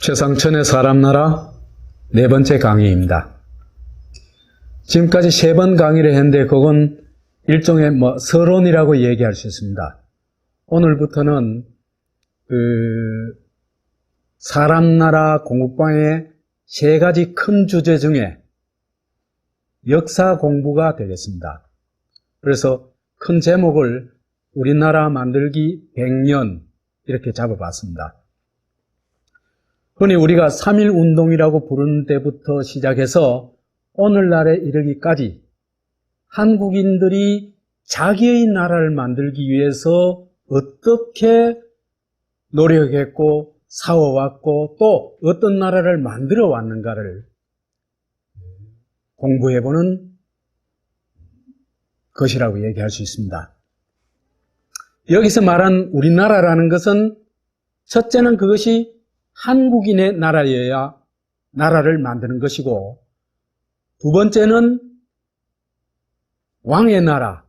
최상천의 사람나라 네 번째 강의입니다. 지금까지 세 번 강의를 했는데 그건 일종의 서론이라고 얘기할 수 있습니다. 오늘부터는 사람나라 공부방의 세 가지 큰 주제 중에 역사 공부가 되겠습니다. 그래서 큰 제목을 우리나라 만들기 100년 이렇게 잡아봤습니다. 흔히 우리가 3.1 운동이라고 부르는 때부터 시작해서 오늘날에 이르기까지 한국인들이 자기의 나라를 만들기 위해서 어떻게 노력했고 싸워왔고 또 어떤 나라를 만들어 왔는가를 공부해보는 것이라고 얘기할 수 있습니다. 여기서 말한 우리나라라는 것은 첫째는 그것이 한국인의 나라여야 나라를 만드는 것이고, 두 번째는 왕의 나라,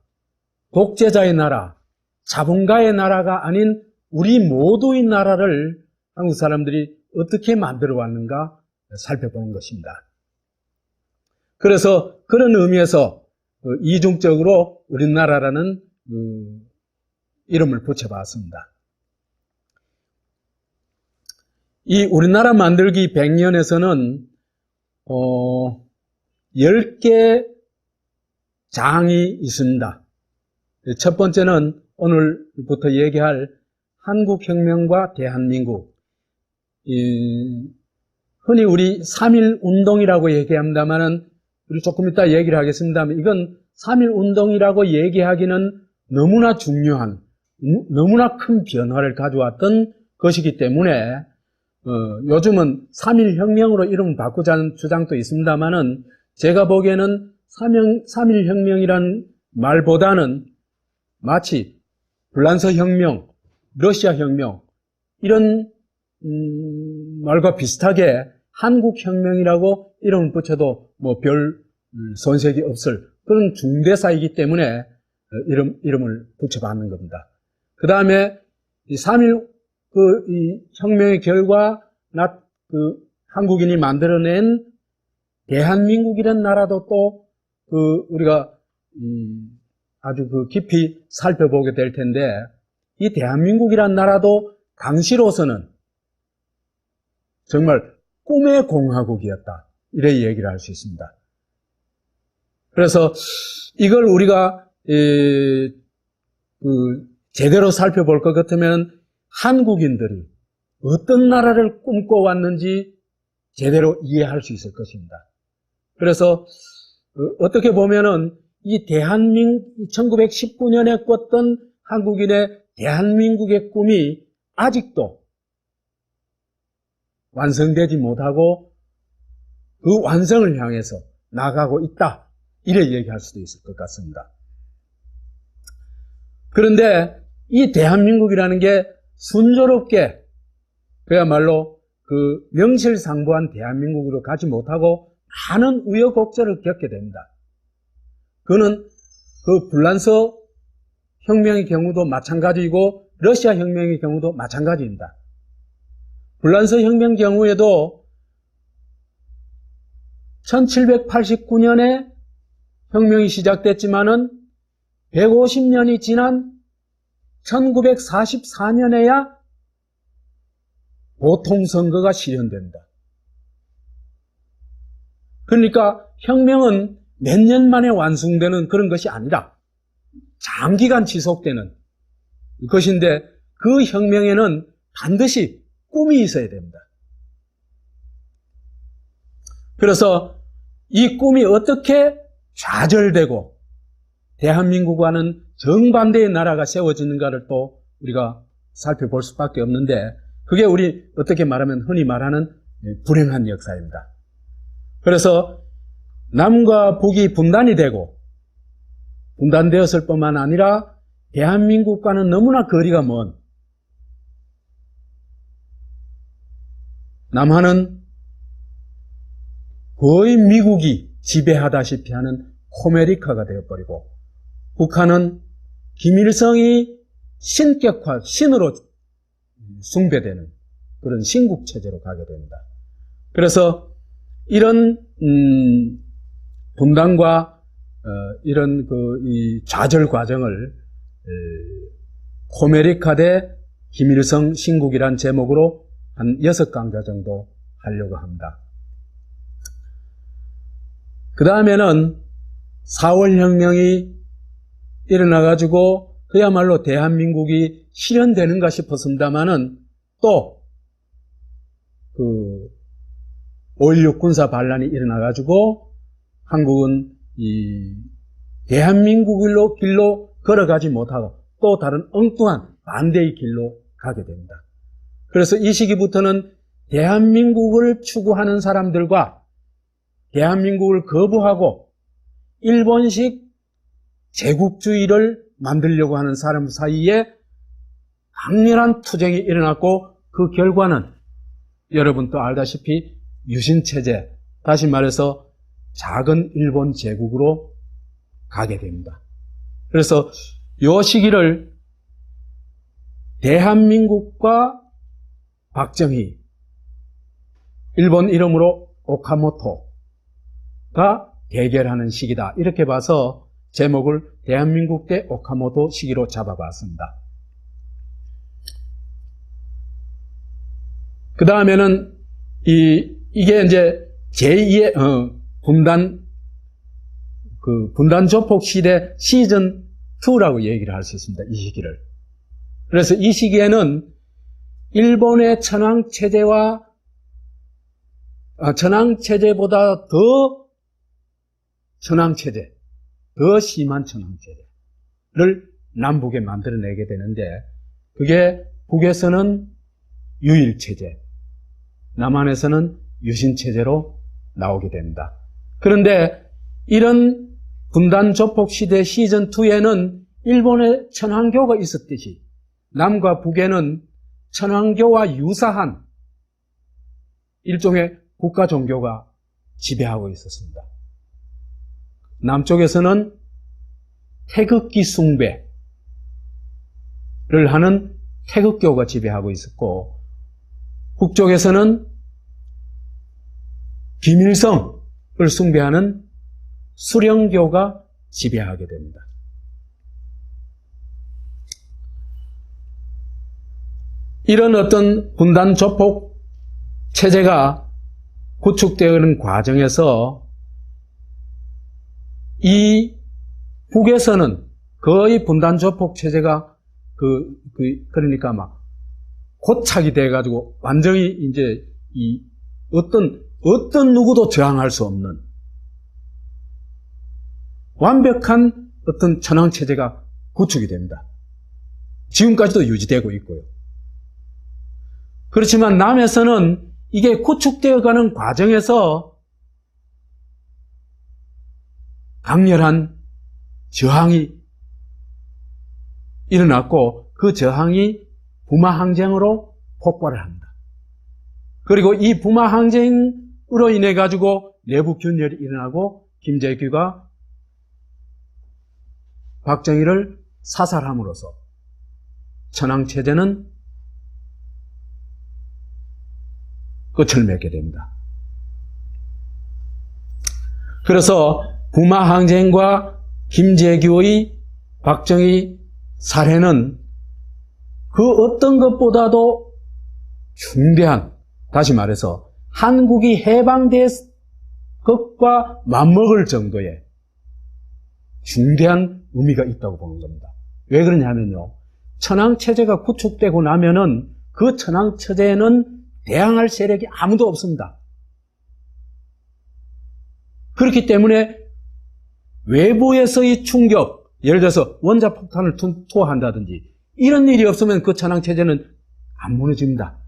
독재자의 나라, 자본가의 나라가 아닌 우리 모두의 나라를 한국 사람들이 어떻게 만들어 왔는가 살펴보는 것입니다. 그래서 그런 의미에서 이중적으로 우리나라라는 이름을 붙여봤습니다. 이 우리나라 만들기 100년에서는 10개 장이 있습니다. 첫 번째는 오늘부터 얘기할 한국혁명과 대한민국. 흔히 우리 3.1 운동이라고 얘기합니다만은 우리 조금 이따 얘기를 하겠습니다만 이건 3.1 운동이라고 얘기하기는 너무나 중요한, 너무나 큰 변화를 가져왔던 것이기 때문에 요즘은 3.1 혁명으로 이름을 바꾸자는 주장도 있습니다만은 제가 보기에는 3.1 혁명이라는 말보다는 마치 불란서 혁명, 러시아 혁명 이런 말과 비슷하게 한국 혁명이라고 이름을 붙여도 별 손색이 없을 그런 중대사이기 때문에 이름을 붙여봤는 겁니다. 그 다음에 3.1 이 혁명의 결과 한국인이 만들어낸 대한민국이라는 나라도 또 우리가 아주 깊이 살펴보게 될 텐데, 이 대한민국이라는 나라도 당시로서는 정말 꿈의 공화국이었다, 이렇게 얘기를 할 수 있습니다. 그래서 이걸 우리가 제대로 살펴볼 것 같으면 한국인들이 어떤 나라를 꿈꿔왔는지 제대로 이해할 수 있을 것입니다. 그래서 어떻게 보면은 이 1919년에 꿨던 한국인의 대한민국의 꿈이 아직도 완성되지 못하고 그 완성을 향해서 나가고 있다, 이렇게 얘기할 수도 있을 것 같습니다. 그런데 이 대한민국이라는 게 순조롭게 그야말로 명실상부한 대한민국으로 가지 못하고 많은 우여곡절을 겪게 됩니다. 그는 불란서 혁명의 경우도 마찬가지이고 러시아 혁명의 경우도 마찬가지입니다. 불란서 혁명 경우에도 1789년에 혁명이 시작됐지만은 150년이 지난 1944년에야 보통선거가 실현됩니다. 그러니까 혁명은 몇 년 만에 완성되는 그런 것이 아니라 장기간 지속되는 것인데, 그 혁명에는 반드시 꿈이 있어야 됩니다. 그래서 이 꿈이 어떻게 좌절되고 대한민국과는 정반대의 나라가 세워지는가를 또 우리가 살펴볼 수밖에 없는데, 그게 우리 어떻게 말하면 흔히 말하는 불행한 역사입니다. 그래서 남과 북이 분단이 되고 분단되었을 뿐만 아니라 대한민국과는 너무나 거리가 먼 남한은 거의 미국이 지배하다시피 하는 코메리카가 되어버리고, 북한은 김일성이 신격화, 신으로 숭배되는 그런 신국체제로 가게 됩니다. 그래서 이런 분단과 이런 이 좌절 과정을 코메리카 대 김일성 신국이란 제목으로 한 6강좌 정도 하려고 합니다. 그 다음에는 4월 혁명이 일어나가지고 그야말로 대한민국이 실현되는가 싶었습니다만은 또 5.16 군사 반란이 일어나가지고 한국은 이 대한민국의 길로 걸어가지 못하고 또 다른 엉뚱한 반대의 길로 가게 됩니다. 그래서 이 시기부터는 대한민국을 추구하는 사람들과 대한민국을 거부하고 일본식 제국주의를 만들려고 하는 사람 사이에 강렬한 투쟁이 일어났고 그 결과는 여러분 또 알다시피 유신체제, 다시 말해서 작은 일본 제국으로 가게 됩니다. 그래서 이 시기를 대한민국과 박정희, 일본 이름으로 오카모토가 대결하는 시기다. 이렇게 봐서 제목을 대한민국 대 오카모토 시기로 잡아봤습니다. 그 다음에는 이게 이제 제2의 분단 조폭 시대 시즌 2라고 얘기를 할 수 있습니다. 이 시기를. 그래서 이 시기에는 일본의 천황체제보다 더 심한 천황체제를 남북에 만들어내게 되는데, 그게 북에서는 유일체제, 남한에서는 유신체제로 나오게 됩니다. 그런데 이런 분단 조폭 시대 시즌 2에는 일본의 천황교가 있었듯이 남과 북에는 천황교와 유사한 일종의 국가 종교가 지배하고 있었습니다. 남쪽에서는 태극기 숭배를 하는 태극교가 지배하고 있었고, 북쪽에서는 김일성을 숭배하는 수령교가 지배하게 됩니다. 이런 어떤 분단 조폭 체제가 구축되는 과정에서 이 북에서는 거의 분단 조폭 체제가 그러니까 막 고착이 돼가지고 완전히 이제 어떤 누구도 저항할 수 없는 완벽한 어떤 천황 체제가 구축이 됩니다. 지금까지도 유지되고 있고요. 그렇지만 남에서는 이게 구축되어 가는 과정에서 강렬한 저항이 일어났고, 그 저항이 부마항쟁으로 폭발을 합니다. 그리고 이 부마항쟁으로 인해 가지고 내부 균열이 일어나고 김재규가 박정희를 사살함으로써 천황체제는 끝을 맺게 됩니다. 그래서 부마항쟁과 김재규의 박정희 살해는 그 어떤 것보다도 중대한, 다시 말해서 한국이 해방된 것과 맞먹을 정도의 중대한 의미가 있다고 보는 겁니다. 왜 그러냐면요, 천황체제가 구축되고 나면은 그 천황체제에는 대항할 세력이 아무도 없습니다. 그렇기 때문에 외부에서의 충격, 예를 들어서 원자폭탄을 투하한다든지 이런 일이 없으면 그 천황체제는 안 무너집니다.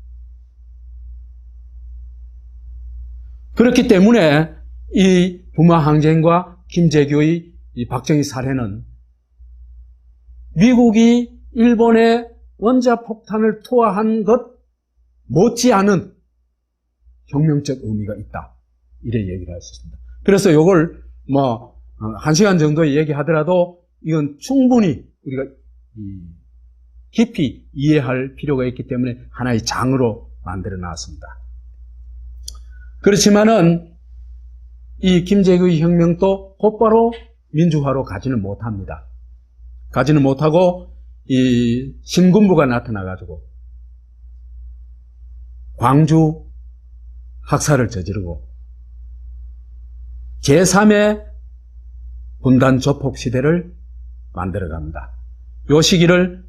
그렇기 때문에 이 부마항쟁과 김재규의 이 박정희 살해는 미국이 일본에 원자폭탄을 투하한 것 못지않은 혁명적 의미가 있다. 이래 얘기를 할 수 있습니다. 그래서 이걸 한 시간 정도 얘기하더라도 이건 충분히 우리가 깊이 이해할 필요가 있기 때문에 하나의 장으로 만들어 놨습니다. 그렇지만은 이 김재규 혁명도 곧바로 민주화로 가지는 못합니다. 가지는 못하고 이 신군부가 나타나가지고 광주 학살을 저지르고 제3의 분단 조폭 시대를 만들어갑니다. 이 시기를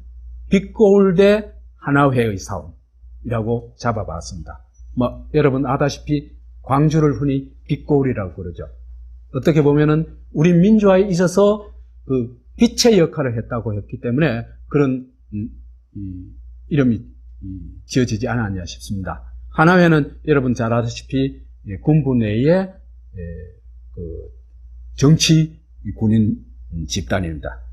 빛거울대 하나회의 싸움이라고 잡아봤습니다. 여러분 아다시피 광주를 흔히 빛거울이라고 그러죠. 어떻게 보면은 우리 민주화에 있어서 그 빛의 역할을 했다고 했기 때문에 그런 이름이 지어지지 않았냐 싶습니다. 하나회는 여러분 잘 아다시피 군부 내의 그 정치 군인 집단입니다.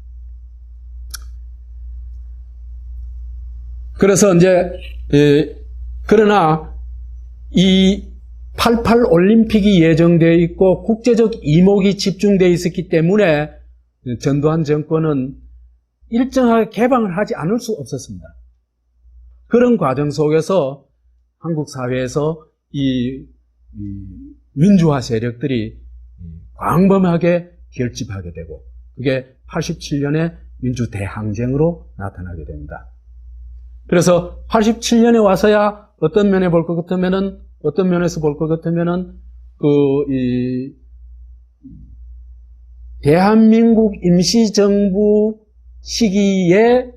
그래서 이제 그러나 이 88 올림픽이 예정되어 있고 국제적 이목이 집중되어 있었기 때문에 전두환 정권은 일정하게 개방을 하지 않을 수 없었습니다. 그런 과정 속에서 한국 사회에서 이 민주화 세력들이 광범하게 결집하게 되고 그게 87년에 민주대항쟁으로 나타나게 됩니다. 그래서 87년에 와서야 어떤 면에 볼 것 같으면은 어떤 면에서 볼 것 같으면은 대한민국 임시정부 시기에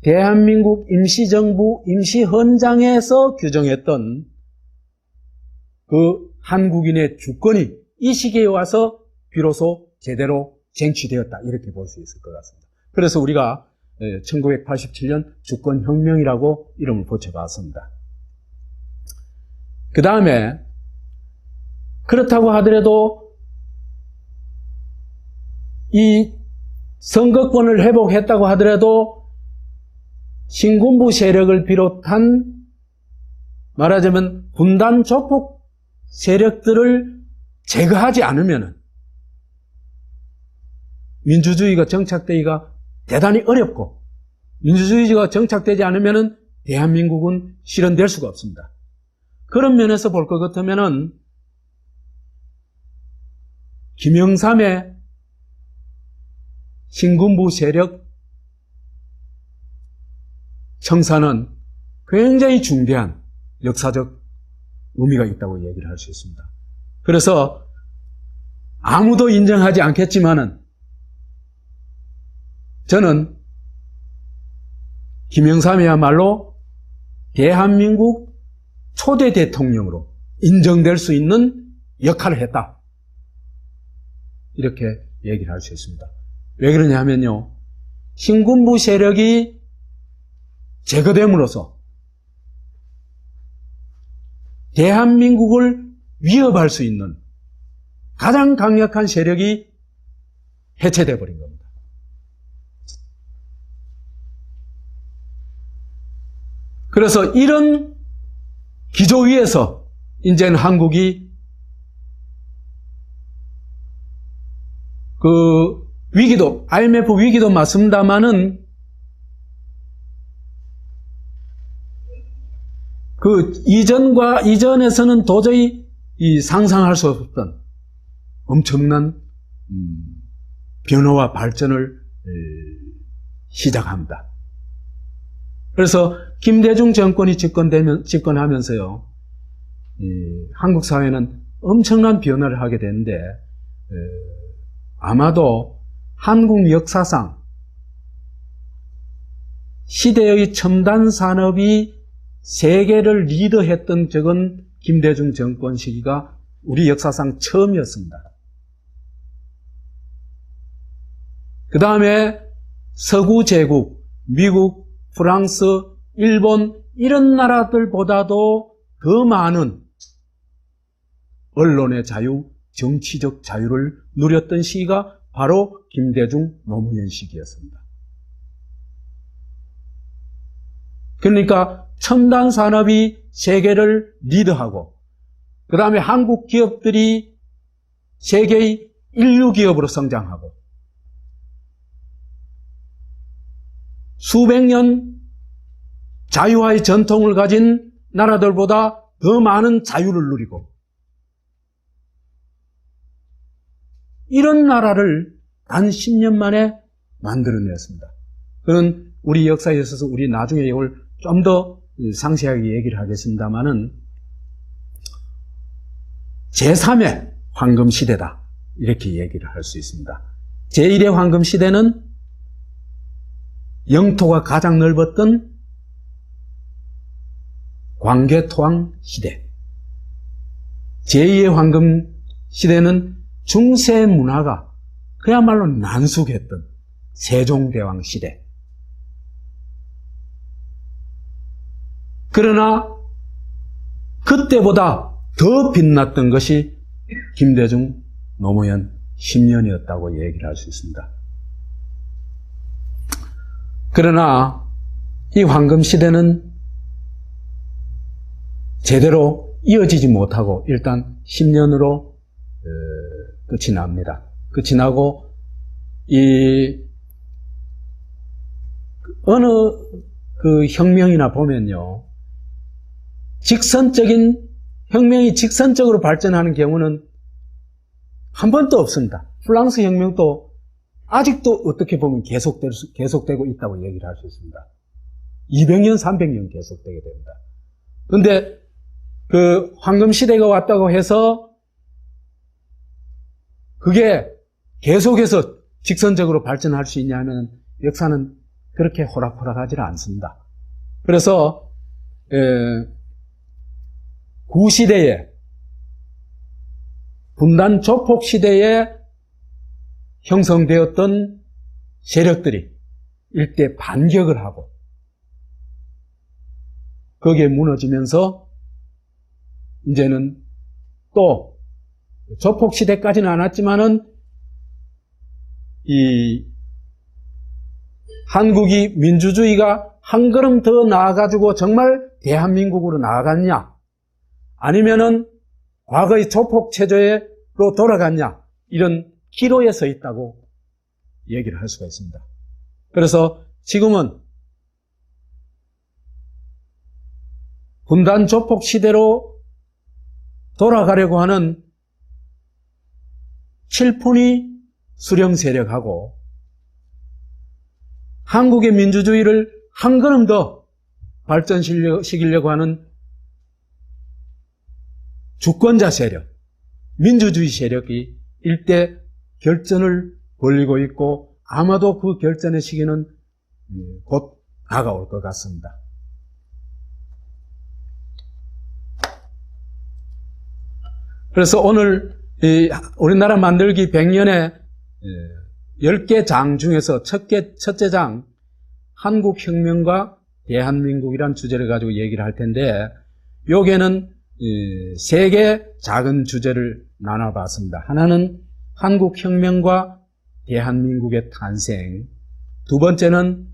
대한민국 임시정부 임시헌장에서 규정했던 그 한국인의 주권이 이 시기에 와서 비로소 제대로 쟁취되었다 이렇게 볼 수 있을 것 같습니다. 그래서 우리가 1987년 주권혁명이라고 이름을 붙여봤습니다. 그 다음에 그렇다고 하더라도 이 선거권을 회복했다고 하더라도 신군부 세력을 비롯한 말하자면 분단 조폭 세력들을 제거하지 않으면 민주주의가 정착되기가 대단히 어렵고 민주주의가 정착되지 않으면 대한민국은 실현될 수가 없습니다. 그런 면에서 볼 것 같으면 김영삼의 신군부 세력 청산은 굉장히 중대한 역사적 의미가 있다고 얘기를 할 수 있습니다. 그래서 아무도 인정하지 않겠지만은 저는 김영삼이야말로 대한민국 초대 대통령으로 인정될 수 있는 역할을 했다. 이렇게 얘기를 할 수 있습니다. 왜 그러냐 하면요. 신군부 세력이 제거됨으로써 대한민국을 위협할 수 있는 가장 강력한 세력이 해체되어 버린 겁니다. 그래서 이런 기조 위에서 이제는 한국이 그 위기도, IMF 위기도 맞습니다만은 그 이전에서는 도저히 상상할 수 없었던 엄청난 변화와 발전을 시작합니다. 그래서 김대중 정권이 집권하면서요, 한국 사회는 엄청난 변화를 하게 되는데 아마도 한국 역사상 시대의 첨단 산업이 세계를 리드했던 적은 김대중 정권 시기가 우리 역사상 처음이었습니다. 그 다음에 서구 제국, 미국, 프랑스, 일본 이런 나라들보다도 더 많은 언론의 자유, 정치적 자유를 누렸던 시기가 바로 김대중 노무현 시기였습니다. 그러니까 첨단 산업이 세계를 리드하고 그 다음에 한국 기업들이 세계의 인류 기업으로 성장하고 수백 년 자유화의 전통을 가진 나라들보다 더 많은 자유를 누리고 이런 나라를 단 10년 만에 만들어냈습니다. 그런 우리 역사에 있어서 우리 나중에 이걸 좀 더 상세하게 얘기를 하겠습니다만은 제3의 황금 시대다 이렇게 얘기를 할 수 있습니다. 제1의 황금 시대는 영토가 가장 넓었던 광개토왕 시대. 제2의 황금 시대는 중세 문화가 그야말로 난숙했던 세종대왕 시대. 그러나 그때보다 더 빛났던 것이 김대중, 노무현 10년이었다고 얘기를 할 수 있습니다. 그러나 이 황금 시대는 제대로 이어지지 못하고 일단 10년으로 끝이 납니다. 끝이 나고 어느 그 혁명이나 보면요, 혁명이 직선적으로 발전하는 경우는 한 번도 없습니다. 프랑스 혁명도 아직도 어떻게 보면 계속되고 있다고 얘기를 할 수 있습니다. 200년, 300년 계속되게 됩니다. 그런데 그 황금 시대가 왔다고 해서 그게 계속해서 직선적으로 발전할 수 있냐면 역사는 그렇게 호락호락하지 않습니다. 그래서 구시대에 분단 조폭 시대에 형성되었던 세력들이 일대 반격을 하고 거기에 무너지면서 이제는 또 조폭 시대까지는 않았지만은 이 한국이 민주주의가 한 걸음 더 나아가지고 정말 대한민국으로 나아갔냐, 아니면은 과거의 조폭 체제로 돌아갔냐, 이런 기로에 서 있다고 얘기를 할 수가 있습니다. 그래서 지금은 분단 조폭 시대로 돌아가려고 하는 칠푼이 수령 세력하고 한국의 민주주의를 한 걸음 더 발전시키려고 하는 주권자 세력, 민주주의 세력이 일대 결전을 벌이고 있고 아마도 그 결전의 시기는 곧 다가올 것 같습니다. 그래서 오늘 우리나라 만들기 100년의 10개 장 중에서 첫째 장, 한국혁명과 대한민국이란 주제를 가지고 얘기를 할 텐데, 여기에는 3개 작은 주제를 나눠봤습니다. 하나는 한국혁명과 대한민국의 탄생, 두 번째는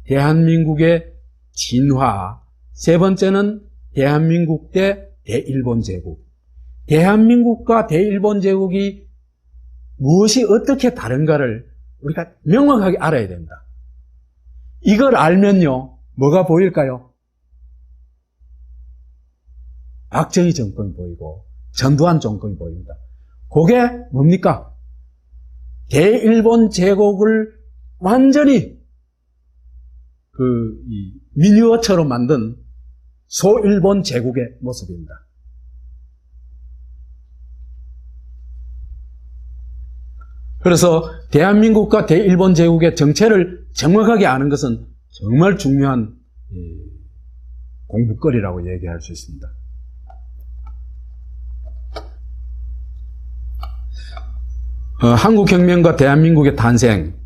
대한민국의 진화, 세 번째는 대한민국 대 대일본 제국. 대한민국과 대일본 제국이 무엇이 어떻게 다른가를 우리가 명확하게 알아야 됩니다. 이걸 알면요, 뭐가 보일까요? 박정희 정권이 보이고 전두환 정권이 보입니다. 그게 뭡니까? 대일본 제국을 완전히 미니어처로 만든 소일본 제국의 모습입니다. 그래서 대한민국과 대일본 제국의 정체를 정확하게 아는 것은 정말 중요한 공부거리라고 얘기할 수 있습니다. 한국혁명과 대한민국의 탄생.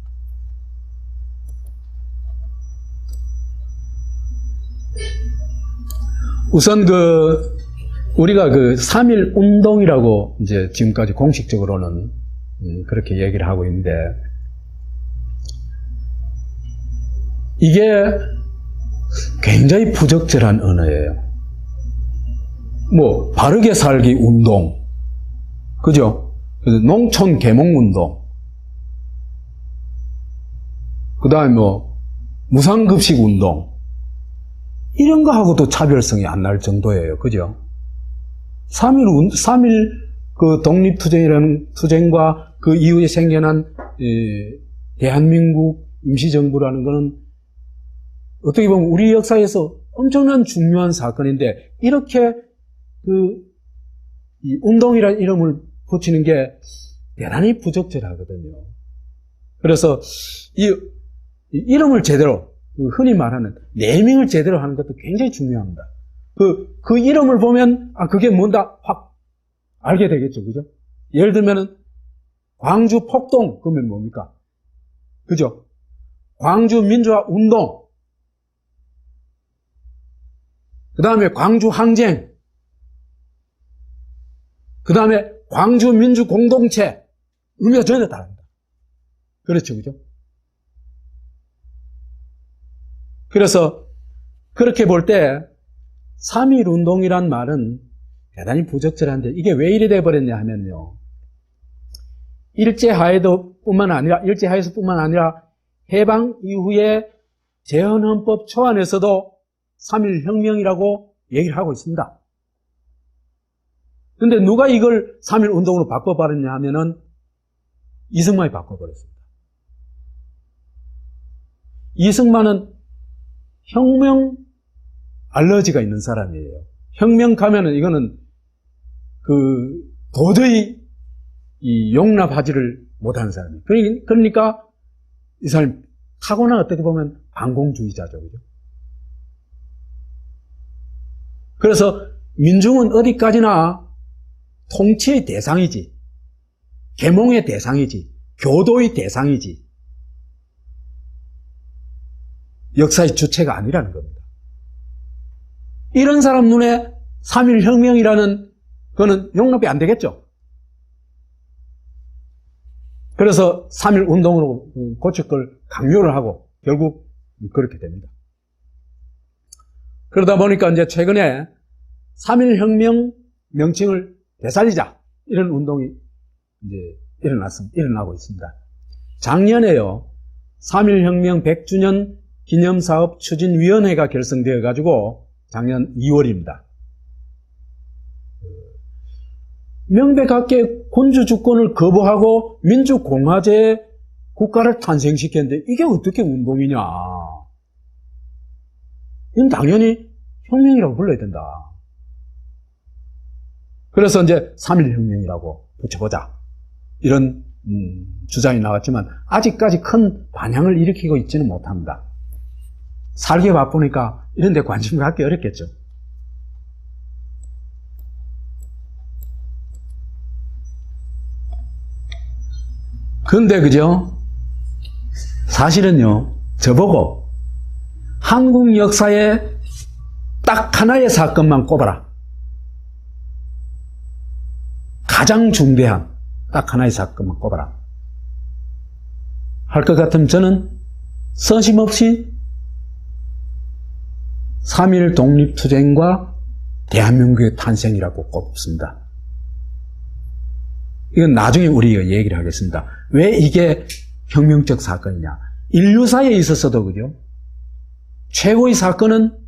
우선 우리가 3.1 운동이라고 이제 지금까지 공식적으로는 그렇게 얘기를 하고 있는데, 이게 굉장히 부적절한 언어예요. 바르게 살기 운동, 그죠? 농촌 계몽 운동, 그 다음에 무상급식 운동, 이런 거하고도 차별성이 안 날 정도예요. 그죠? 3.1 그 독립투쟁과 그 이후에 생겨난 대한민국 임시정부라는 거는 어떻게 보면 우리 역사에서 엄청난 중요한 사건인데, 이렇게 이 운동이라는 이름을 붙이는 게 대단히 부적절하거든요. 그래서 이 이름을 제대로, 흔히 말하는 네이밍을 제대로 하는 것도 굉장히 중요합니다. 그 이름을 보면, 그게 뭔다 확 알게 되겠죠. 그죠? 예를 들면은, 광주 폭동, 그러면 뭡니까? 그죠? 광주 민주화 운동, 그 다음에 광주 항쟁, 그 다음에 광주 민주 공동체, 의미가 전혀 다릅니다. 그렇죠, 그죠? 그래서 그렇게 볼 때 3.1 운동이란 말은 대단히 부적절한데, 이게 왜 이래 돼버렸냐 하면요, 일제하에서뿐만 아니라 해방 이후에 재헌헌법 초안에서도 3.1 혁명이라고 얘기를 하고 있습니다. 근데 누가 이걸 3.1 운동으로 바꿔버렸냐 하면은 이승만이 바꿔버렸습니다. 이승만은 혁명 알러지가 있는 사람이에요. 혁명 가면은 이거는 도저히 용납하지를 못하는 사람이에요. 그러니까 이 사람이 타고나 어떻게 보면 반공주의자죠. 그죠? 그래서 민중은 어디까지나 통치의 대상이지, 계몽의 대상이지, 교도의 대상이지, 역사의 주체가 아니라는 겁니다. 이런 사람 눈에 3.1 혁명이라는 거는 용납이 안 되겠죠. 그래서 3.1 운동으로 고칠 걸 강요를 하고 결국 그렇게 됩니다. 그러다 보니까 이제 최근에 3.1 혁명 명칭을 되살리자, 이런 운동이 이제 일어나고 있습니다. 작년에요, 3.1 혁명 100주년 기념사업 추진위원회가 결성되어 가지고 작년 2월입니다. 명백하게 군주 주권을 거부하고 민주공화제 국가를 탄생시켰는데 이게 어떻게 운동이냐? 이건 당연히 혁명이라고 불러야 된다. 그래서 이제 3.1 혁명이라고 붙여보자, 이런 주장이 나왔지만 아직까지 큰 반향을 일으키고 있지는 못합니다. 살기 바쁘니까 이런 데 관심 갖기 어렵겠죠. 근데 그죠? 사실은요, 저보고 한국 역사에 딱 하나의 사건만 꼽아라, 가장 중대한 딱 하나의 사건만 꼽아라 할 것 같으면 저는 서심없이 3.1 독립투쟁과 대한민국의 탄생이라고 꼽습니다. 이건 나중에 우리가 얘기를 하겠습니다. 왜 이게 혁명적 사건이냐? 인류사에 있어서도 그죠? 최고의 사건은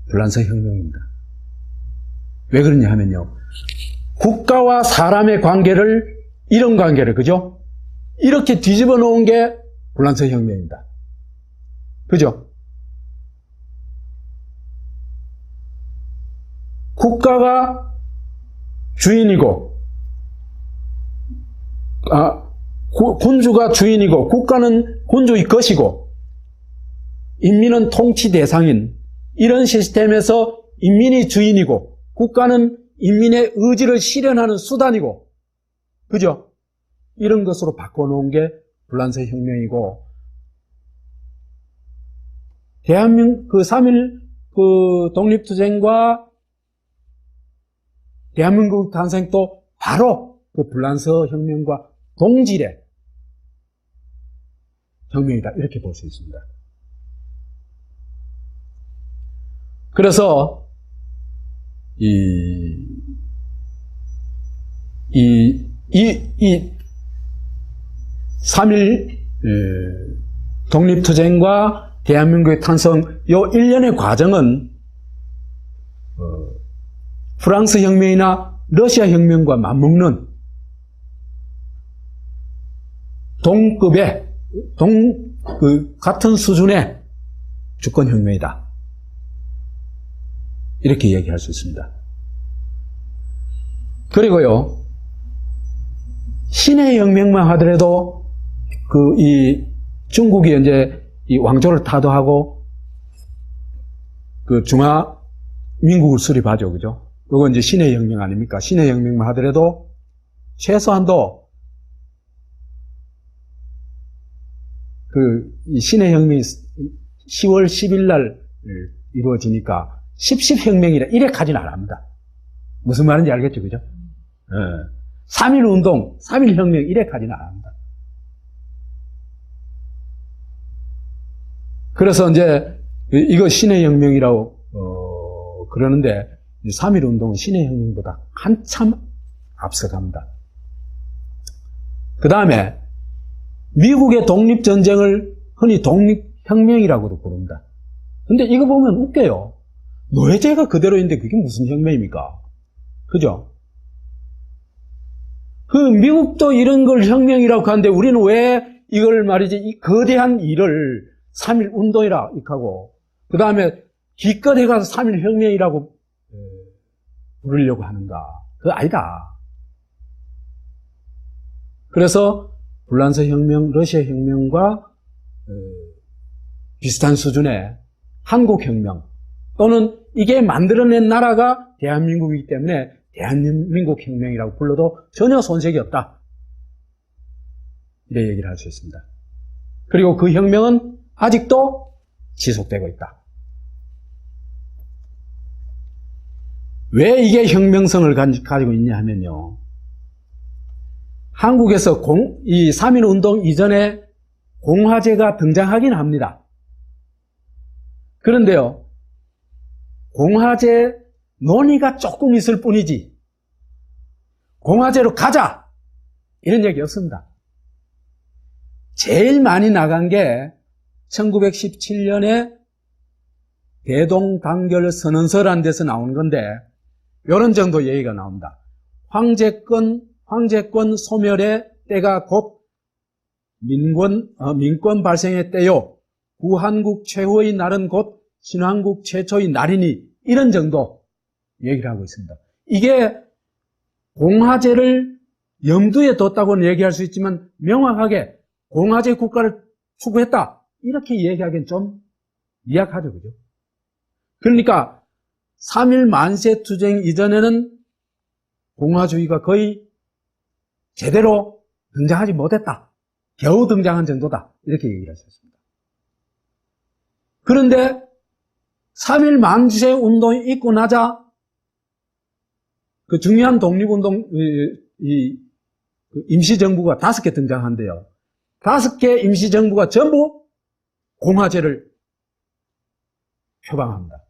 불란서 혁명입니다. 왜 그러냐 하면요, 국가와 사람의 관계를, 이런 관계를, 그죠? 이렇게 뒤집어 놓은 게 불란서 혁명입니다. 그죠? 국가가 주인이고, 군주가 주인이고, 국가는 군주의 것이고, 인민은 통치 대상인 이런 시스템에서 인민이 주인이고, 국가는 인민의 의지를 실현하는 수단이고, 그죠? 이런 것으로 바꿔놓은 게 불란서 혁명이고, 대한민국 3.1 독립투쟁과 대한민국 탄생도 바로 그 불란서 혁명과 동질의 혁명이다, 이렇게 볼 수 있습니다. 그래서 이 3.1 독립투쟁과 대한민국의 탄생 요 일련의 과정은 프랑스 혁명이나 러시아 혁명과 맞먹는 동급의 같은 수준의 주권혁명이다. 이렇게 얘기할 수 있습니다. 그리고요, 신의 혁명만 하더라도 이 중국이 이제 이 왕조를 타도하고 그 중화민국을 수립하죠, 그죠? 이거 이제 신의 혁명 아닙니까? 신의 혁명만 하더라도 최소한도 이 신의 혁명이 10월 10일 날 이루어지니까 10혁명이라 이래 가지는 안 합니다. 무슨 말인지 알겠죠, 그죠? 3.1 운동, 3.1 혁명 이래 가지는 안 합니다. 그래서 이제 이거 신의 혁명이라고 그러는데 3.1 운동은 신의 혁명보다 한참 앞서갑니다. 그 다음에 미국의 독립전쟁을 흔히 독립혁명이라고도 부릅니다. 근데 이거 보면 웃겨요. 노예제가 그대로인데 그게 무슨 혁명입니까? 그죠? 미국도 이런 걸 혁명이라고 하는데 우리는 왜 이걸 말이지, 이 거대한 일을 3.1 운동이라 하고, 그 다음에 기껏 해가서 3.1 혁명이라고 부르려고 하는가? 그거 아니다. 그래서 불란서 혁명, 러시아 혁명과 비슷한 수준의 한국 혁명, 또는 이게 만들어낸 나라가 대한민국이기 때문에 대한민국 혁명이라고 불러도 전혀 손색이 없다. 이렇게 얘기를 할 수 있습니다. 그리고 그 혁명은 아직도 지속되고 있다. 왜 이게 혁명성을 가지고 있냐 하면요, 한국에서 이 3.1 운동 이전에 공화제가 등장하긴 합니다. 그런데요, 공화제 논의가 조금 있을 뿐이지 공화제로 가자 이런 얘기 없습니다. 제일 많이 나간 게 1917년에 대동단결선언서라는 데서 나온 건데 이런 정도 얘기가 나옵니다. 황제권 소멸의 때가 곧 민권 발생의 때요. 구한국 최후의 날은 곧 신한국 최초의 날이니, 이런 정도 얘기를 하고 있습니다. 이게 공화제를 염두에 뒀다고는 얘기할 수 있지만 명확하게 공화제 국가를 추구했다 이렇게 얘기하기엔 좀 미약하죠, 그죠? 그러니까 3.1 만세투쟁 이전에는 공화주의가 거의 제대로 등장하지 못했다, 겨우 등장한 정도다, 이렇게 얘기를 할 수 있습니다. 그런데 3.1 만세 운동이 있고 나자 그 중요한 독립운동 임시정부가 5개 등장한대요. 5개 임시정부가 전부 공화제를 표방합니다.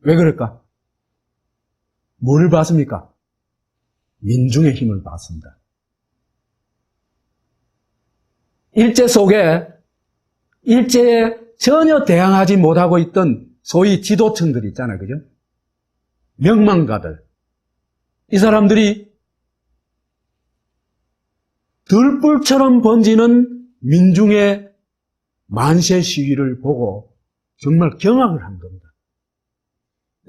왜 그럴까? 뭘 봤습니까? 민중의 힘을 봤습니다. 일제 속에 일제에 전혀 대항하지 못하고 있던 소위 지도층들 있잖아요, 그죠? 명망가들. 이 사람들이 들불처럼 번지는 민중의 만세 시위를 보고 정말 경악을 한 겁니다.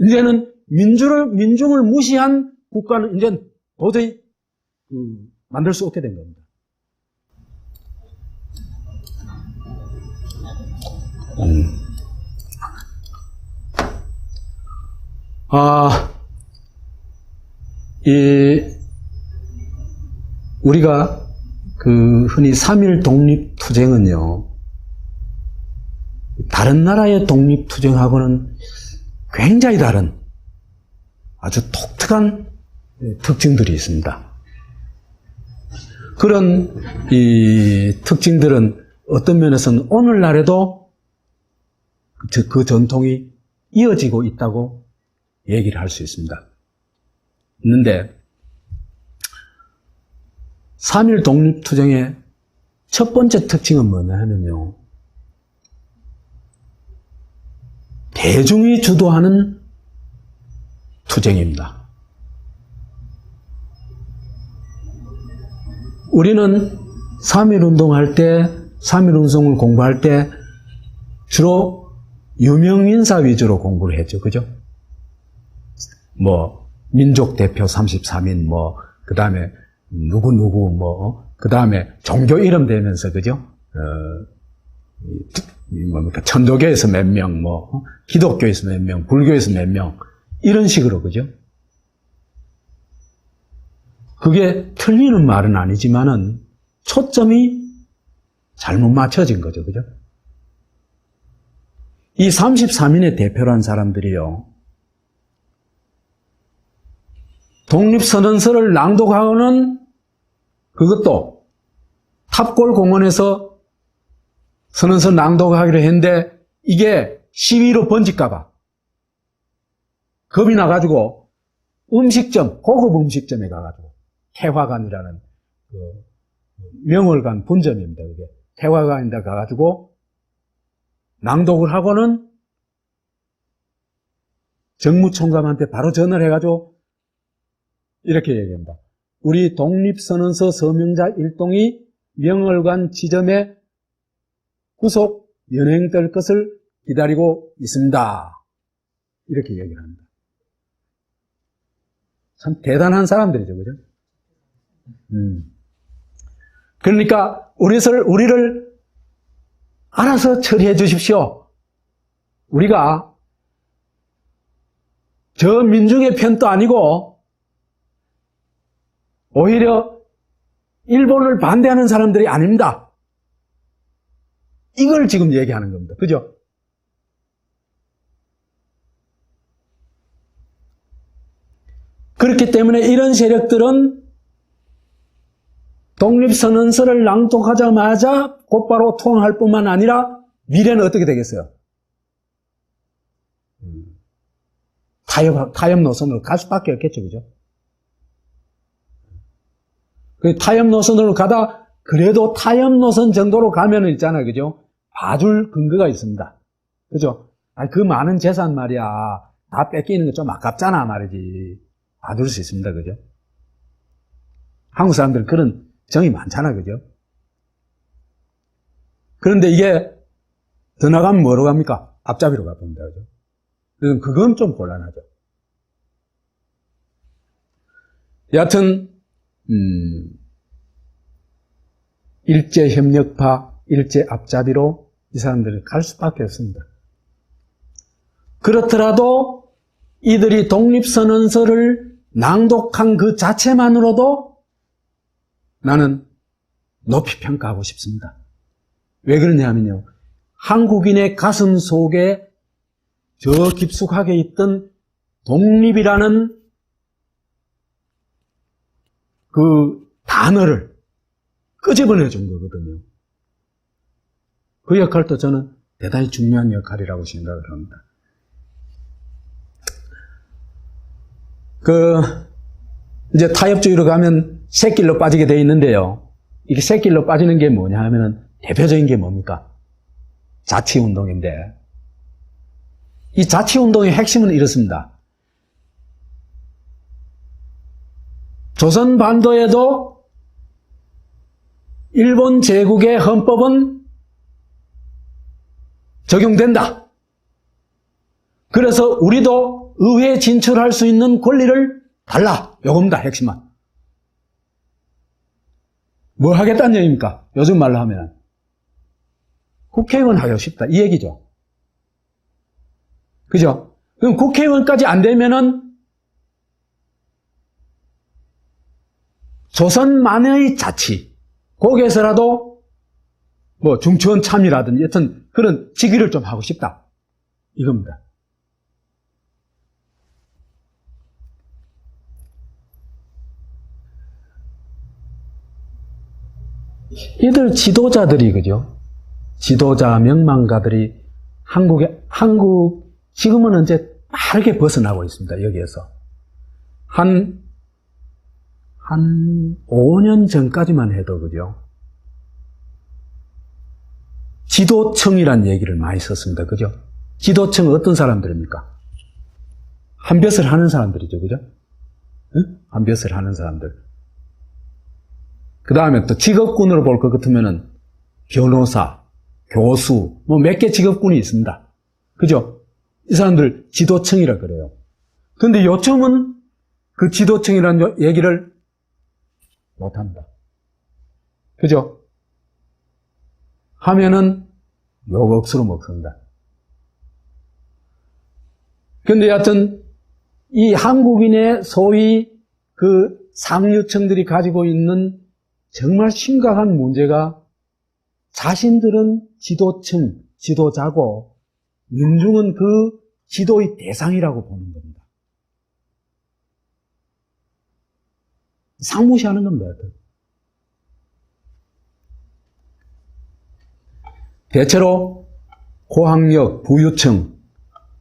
이제는 민중을 무시한 국가는 이제 도저히 만들 수 없게 된 겁니다. 우리가 흔히 3.1 독립투쟁은요, 다른 나라의 독립투쟁하고는 굉장히 다른 아주 독특한 특징들이 있습니다. 그런 이 특징들은 어떤 면에서는 오늘날에도 그 전통이 이어지고 있다고 얘기를 할 수 있습니다. 있는데 3.1 독립투쟁의 첫 번째 특징은 뭐냐 하면요, 대중이 주도하는 투쟁입니다. 우리는 3.1운동할 때, 3.1운동을 공부할 때 주로 유명인사 위주로 공부를 했죠. 그죠? 뭐, 민족대표 33인, 뭐, 그 다음에 누구누구, 뭐, 그 다음에 종교 이름 대면서, 그죠? 뭡니까, 천도교에서 몇 명, 뭐, 기독교에서 몇 명, 불교에서 몇 명, 이런 식으로, 그죠? 그게 틀리는 말은 아니지만은 초점이 잘못 맞춰진 거죠. 그죠? 이 33인의 대표란 사람들이요. 독립선언서를 낭독하고는 그것도 탑골 공원에서 선언서 낭독하기로 했는데 이게 시위로 번질까봐 겁이 나가지고 음식점, 고급 음식점에 가가지고 태화관이라는 그 명월관 분점입니다. 그게 태화관인데 가가지고 낭독을 하고는 정무총감한테 바로 전화를 해가지고 이렇게 얘기합니다. 우리 독립선언서 서명자 일동이 명월관 지점에 구속 연행될 것을 기다리고 있습니다. 이렇게 얘기를 합니다. 참 대단한 사람들이죠, 그죠? 그러니까 우리를 알아서 처리해 주십시오. 우리가 저 민중의 편도 아니고 오히려 일본을 반대하는 사람들이 아닙니다. 이걸 지금 얘기하는 겁니다. 그죠? 그렇기 때문에 이런 세력들은 독립선언서를 낭독하자마자 곧바로 통할 뿐만 아니라 미래는 어떻게 되겠어요? 타협 노선으로 갈 수밖에 없겠죠. 그죠? 그 타협 노선으로 가다 그래도 타협 노선 정도로 가면은 있잖아요. 그죠? 봐줄 근거가 있습니다. 그죠? 아니, 그 많은 재산 말이야. 다 뺏기는 거 좀 아깝잖아 말이지. 봐줄 수 있습니다. 그죠? 한국 사람들은 그런 정이 많잖아. 그죠? 그런데 이게 더 나가면 뭐로 갑니까? 앞잡이로 가봅니다. 그죠? 그건 좀 곤란하죠. 여하튼 일제협력파, 일제 앞잡이로 이 사람들이 갈 수밖에 없습니다. 그렇더라도 이들이 독립선언서를 낭독한 그 자체만으로도 나는 높이 평가하고 싶습니다. 왜 그러냐면요. 한국인의 가슴 속에 저 깊숙하게 있던 독립이라는 그 단어를 끄집어내 준 거거든요. 그 역할도 저는 대단히 중요한 역할이라고 생각을 합니다. 이제 타협주의로 가면 새길로 빠지게 돼 있는데요. 이게 새길로 빠지는 게 뭐냐 하면은 대표적인 게 뭡니까? 자치운동인데, 이 자치운동의 핵심은 이렇습니다. 조선 반도에도 일본 제국의 헌법은 적용된다. 그래서 우리도 의회에 진출할 수 있는 권리를 달라. 요겁니다, 핵심은. 뭐 하겠다는 얘기입니까? 요즘 말로 하면. 국회의원 하고 싶다. 이 얘기죠. 그죠? 그럼 국회의원까지 안 되면은 조선만의 자치, 거기에서라도 뭐 중추원 참여라든지 여튼 그런 직위를 좀 하고 싶다. 이겁니다. 이들 지도자들이, 그죠? 지도자, 명망가들이 지금은 이제 빠르게 벗어나고 있습니다. 여기에서. 한 5년 전까지만 해도, 그죠? 지도청이란 얘기를 많이 썼습니다. 그죠? 지도층은 어떤 사람들입니까? 한 뼘을 하는 사람들이죠. 그죠? 응? 한 뼘을 하는 사람들. 그 다음에 또 직업군으로 볼 것 같으면은 변호사, 교수, 뭐 몇 개 직업군이 있습니다. 그죠? 이 사람들 지도층이라 그래요. 근데 요즘은 그 지도층이라는 얘기를 못합니다. 그죠? 하면은 욕 억수로 먹습니다. 근데 여하튼 이 한국인의 소위 그 상류층들이 가지고 있는 정말 심각한 문제가 자신들은 지도층, 지도자고 민중은 그 지도의 대상이라고 보는 겁니다. 상무시하는 겁니다. 대체로 고학력, 부유층,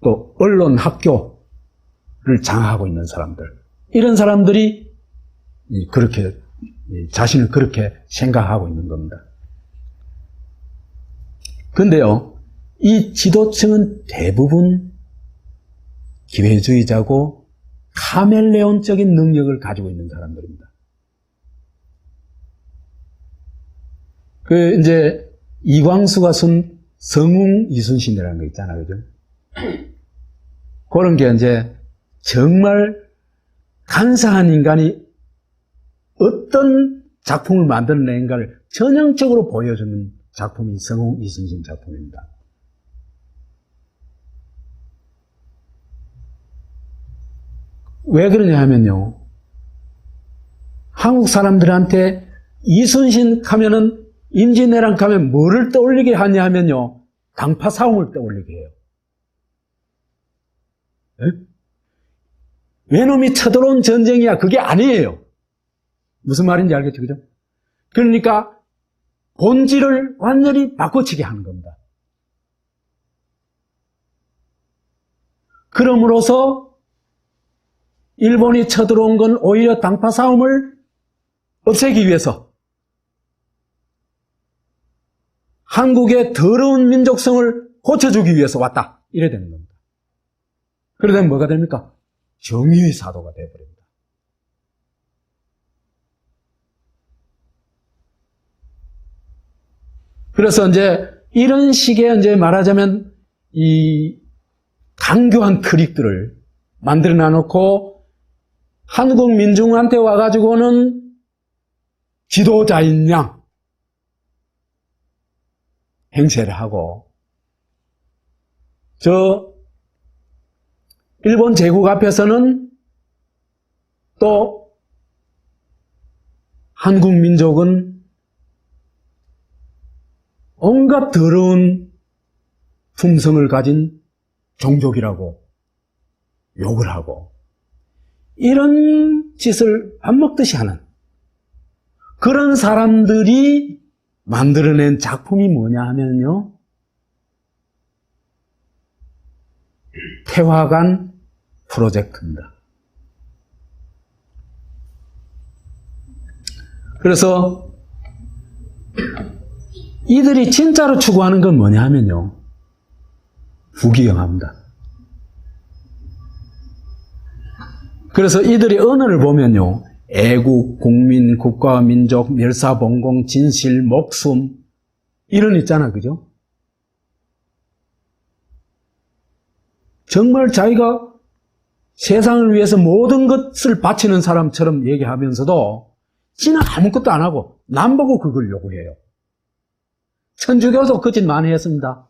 또 언론, 학교를 장악하고 있는 사람들, 이런 사람들이 그렇게 자신을 그렇게 생각하고 있는 겁니다. 근데요, 이 지도층은 대부분 기회주의자고 카멜레온적인 능력을 가지고 있는 사람들입니다. 이제 이광수가 쓴 성웅 이순신이라는 거 있잖아요, 그죠? 그런 게 이제 정말 간사한 인간이 어떤 작품을 만들어낸가를 전형적으로 보여주는 작품이 성웅 이순신 작품입니다. 왜 그러냐 하면요, 한국 사람들한테 이순신 하면은 임진왜란 가면 뭐를 떠올리게 하냐 하면요, 당파 싸움을 떠올리게 해요. 외놈이 쳐들어온 전쟁이야, 그게 아니에요. 무슨 말인지 알겠죠, 그죠? 그러니까 본질을 완전히 바꿔치게 하는 겁니다. 그럼으로써 일본이 쳐들어온 건 오히려 당파 싸움을 없애기 위해서 한국의 더러운 민족성을 고쳐주기 위해서 왔다, 이래 되는 겁니다. 그러다 뭐가 됩니까? 정의의 사도가 되어버립니다. 그래서 이제 이런 식의 이제 말하자면 이 강교한 트릭들을 만들어 놔놓고 한국 민중한테 와가지고는 지도자인 양 행세를 하고, 저 일본 제국 앞에서는 또 한국 민족은 온갖 더러운 품성을 가진 종족이라고 욕을 하고, 이런 짓을 밥 먹듯이 하는 그런 사람들이 만들어낸 작품이 뭐냐 하면요, 태화관 프로젝트입니다. 그래서 이들이 진짜로 추구하는 건 뭐냐 하면요, 부귀영화입니다. 그래서 이들의 언어를 보면요, 애국, 국민, 국가, 민족, 멸사봉공, 진실, 목숨, 이런 있잖아, 그죠? 정말 자기가 세상을 위해서 모든 것을 바치는 사람처럼 얘기하면서도 지는 아무것도 안 하고 남 보고 그걸 요구해요. 천주교도 그 짓 많이 했습니다.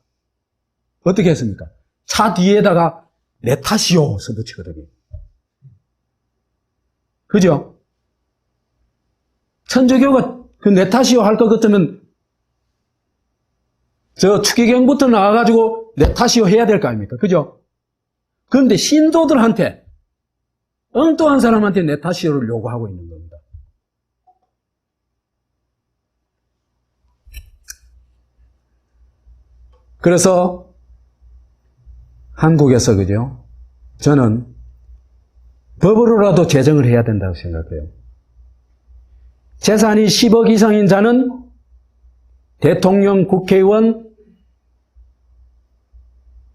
어떻게 했습니까? 차 뒤에다가 내 탓이요 써붙이거든요. 그죠? 천주교가 그 내 탓이요 할 것 같으면 저 추기경부터 나와가지고 내 탓이요 해야 될 거 아닙니까? 그죠? 그런데 신도들한테, 엉뚱한 사람한테 내 탓이요를 요구하고 있는 겁니다. 그래서 한국에서, 그죠? 저는 법으로라도 제정을 해야 된다고 생각해요. 재산이 10억 이상인 자는 대통령, 국회의원,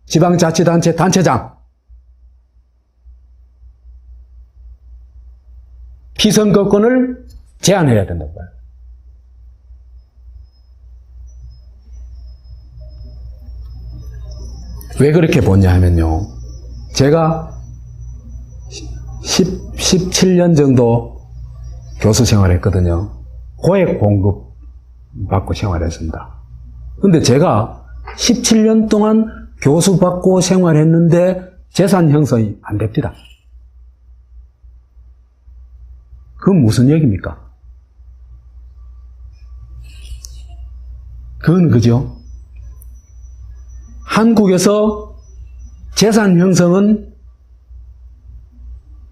지방자치단체 단체장, 피선거권을 제한해야 된다고 봐요. 왜 그렇게 보냐 하면요. 제가 17년 정도 교수 생활했거든요. 고액 봉급 받고 생활했습니다. 근데 제가 17년 동안 교수 받고 생활했는데 재산 형성이 안 됩니다. 그건 무슨 얘기입니까? 그건 그죠? 한국에서 재산 형성은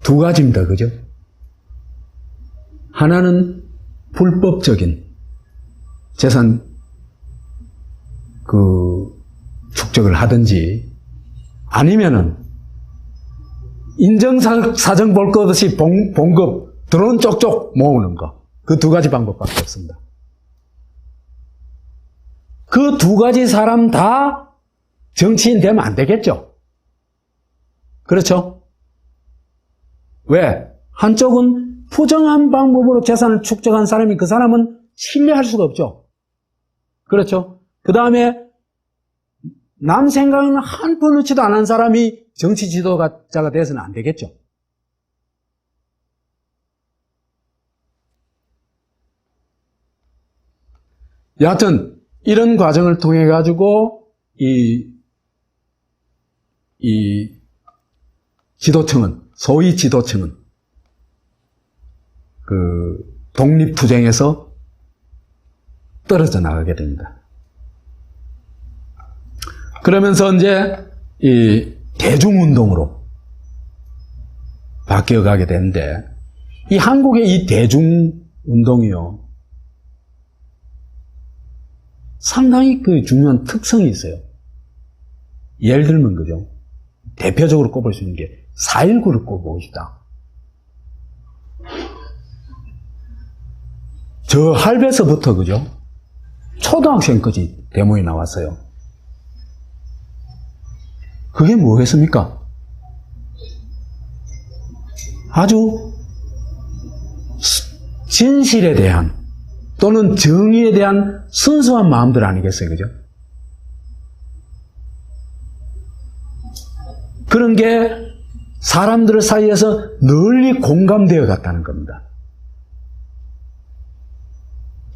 두 가지입니다. 그죠? 하나는 불법적인 재산 축적을 하든지 아니면은 인정사정 볼 것 없이 봉급 드론 쪽쪽 모으는 거. 그 두 가지 방법밖에 없습니다. 그 두 가지 사람 다 정치인 되면 안 되겠죠? 그렇죠? 왜? 한쪽은 부정한 방법으로 재산을 축적한 사람이 그 사람은 신뢰할 수가 없죠. 그렇죠? 그 다음에 남 생각은 한 푼 넣지도 않은 사람이 정치 지도자가 돼서는 안 되겠죠. 여하튼 이런 과정을 통해 가지고 이 지도층은, 소위 지도층은 그 독립투쟁에서 떨어져 나가게 됩니다. 그러면서 이제 이 대중운동으로 바뀌어가게 되는데, 이 한국의 이 대중운동이요, 상당히 그 중요한 특성이 있어요. 예를 들면 그죠? 대표적으로 꼽을 수 있는 게 4.19를 꼽고 싶다. 저 할배서부터 그죠? 초등학생까지 데모에 나왔어요. 그게 뭐겠습니까? 아주 진실에 대한 또는 정의에 대한 순수한 마음들 아니겠어요? 그죠? 그런 게 사람들 사이에서 널리 공감되어 갔다는 겁니다.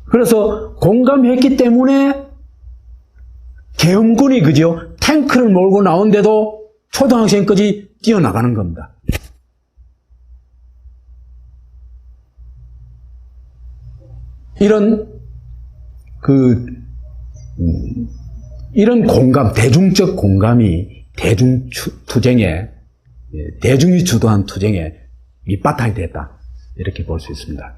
그래서 공감했기 때문에 계엄군이 그죠? 탱크를 몰고 나온데도 초등학생까지 뛰어나가는 겁니다. 이런 공감, 대중적 공감이 대중이 주도한 투쟁에 밑바탕이 됐다. 이렇게 볼 수 있습니다.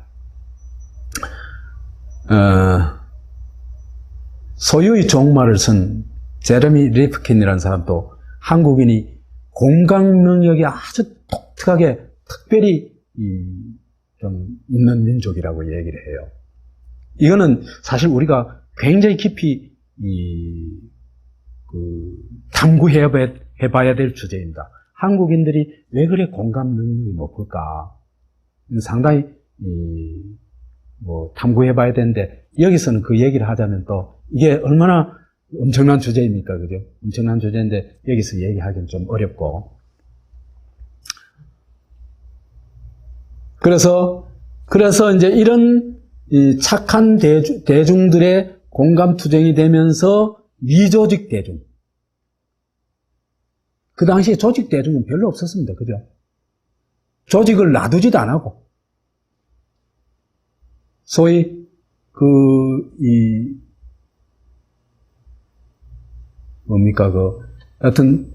소유의 종말을 쓴 제레미 리프킨이라는 사람도 한국인이 공감 능력이 아주 독특하게, 특별히 좀 있는 민족이라고 얘기를 해요. 이거는 사실 우리가 굉장히 깊이 탐구해봐야 될 주제입니다. 한국인들이 왜 그래 공감 능력이 높을까? 상당히 탐구해봐야 되는데, 여기서는 그 얘기를 하자면 또 이게 얼마나 엄청난 주제입니까? 그죠? 엄청난 주제인데 여기서 얘기하기는 좀 어렵고. 그래서 이제 이런 착한 대중들의 공감 투쟁이 되면서 미조직 대중. 그 당시에 조직 대중은 별로 없었습니다. 그죠? 조직을 놔두지도 안 하고. 소위 하여튼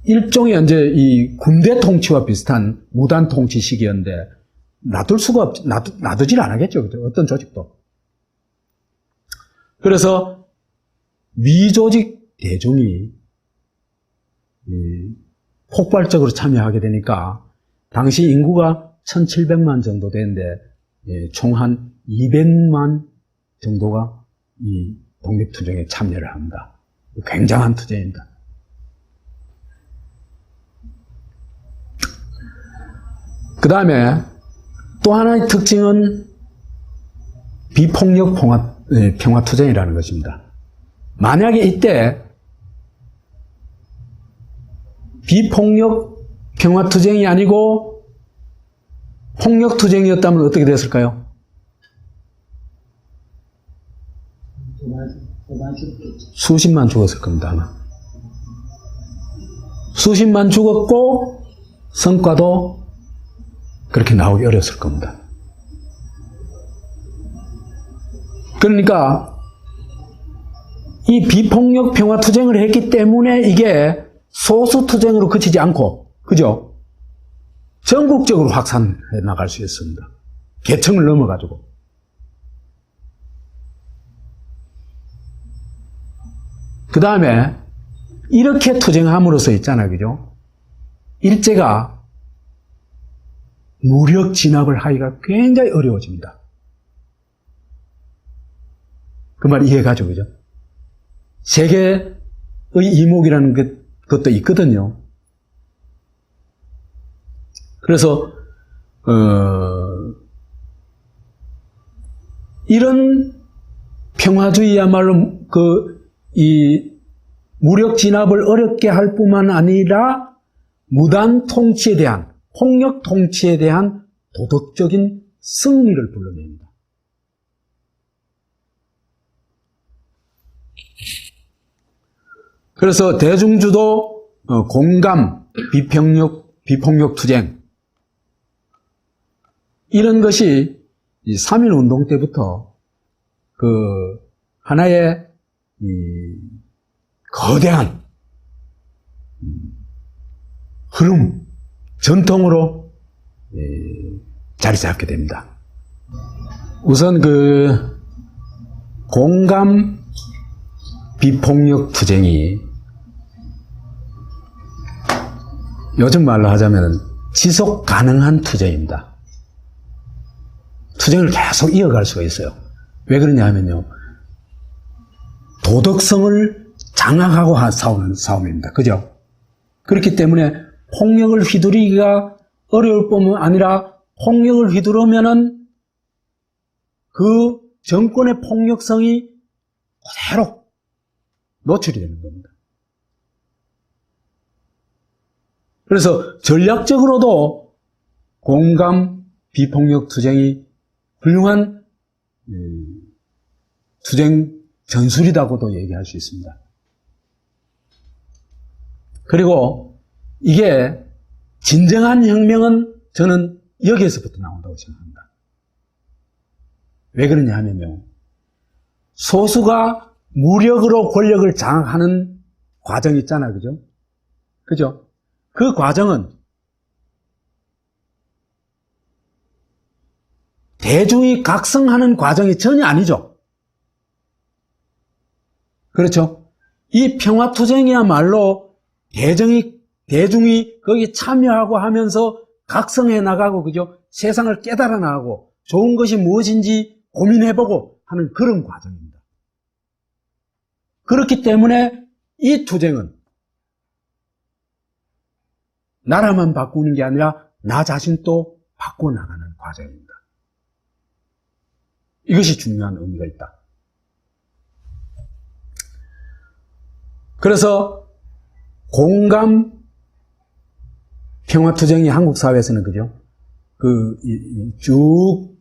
일종의 이제 이 군대 통치와 비슷한 무단 통치 시기였는데 놔두질 않았겠죠. 그죠? 어떤 조직도. 그래서 미조직 대중이 폭발적으로 참여하게 되니까 당시 인구가 1700만 정도 되는데 총 한 200만 정도가 이 독립투쟁에 참여를 합니다. 굉장한 투쟁입니다. 그 다음에 또 하나의 특징은 비폭력 평화투쟁이라는 것입니다. 만약에 이때 비폭력 평화투쟁이 아니고 폭력투쟁이었다면 어떻게 됐을까요? 수십만 죽었을 겁니다, 아마. 수십만 죽었고 성과도 그렇게 나오기 어려웠을 겁니다. 그러니까 이 비폭력 평화투쟁을 했기 때문에 이게 소수투쟁으로 그치지 않고, 그죠? 전국적으로 확산해 나갈 수 있습니다. 계층을 넘어가지고. 그 다음에 이렇게 투쟁함으로써 있잖아요, 그죠? 일제가 무력 진압을 하기가 굉장히 어려워집니다. 그 말 이해가죠, 그죠? 세계의 이목이라는 것도 있거든요. 그래서 이런 평화주의야말로 이 무력 진압을 어렵게 할 뿐만 아니라 무단 통치에 대한, 폭력 통치에 대한 도덕적인 승리를 불러냅니다. 그래서 대중주도 공감, 비폭력 투쟁, 이런 것이 3.1 운동 때부터 하나의 거대한 흐름, 전통으로 자리 잡게 됩니다. 우선 공감 비폭력 투쟁이 요즘 말로 하자면 지속 가능한 투쟁입니다. 투쟁을 계속 이어갈 수가 있어요. 왜 그러냐 하면요, 도덕성을 장악하고 싸우는 싸움입니다. 그죠? 그렇기 때문에 폭력을 휘두르기가 어려울 뿐만 아니라 폭력을 휘두르면은 그 정권의 폭력성이 그대로 노출이 되는 겁니다. 그래서 전략적으로도 공감 비폭력 투쟁이 훌륭한 투쟁 전술이라고도 얘기할 수 있습니다. 그리고 이게 진정한 혁명은 저는 여기에서부터 나온다고 생각합니다. 왜 그러냐 하면요, 소수가 무력으로 권력을 장악하는 과정이 있잖아요. 그죠? 그죠? 그 과정은 대중이 각성하는 과정이 전혀 아니죠. 그렇죠? 이 평화투쟁이야말로 대중이 거기에 참여하고 하면서 각성해 나가고, 그죠? 세상을 깨달아 나가고, 좋은 것이 무엇인지 고민해보고 하는 그런 과정입니다. 그렇기 때문에 이 투쟁은 나라만 바꾸는 게 아니라 나 자신도 바꿔나가는 과정입니다. 이것이 중요한 의미가 있다. 그래서 공감 평화투쟁이 한국 사회에서는, 그죠? 쭉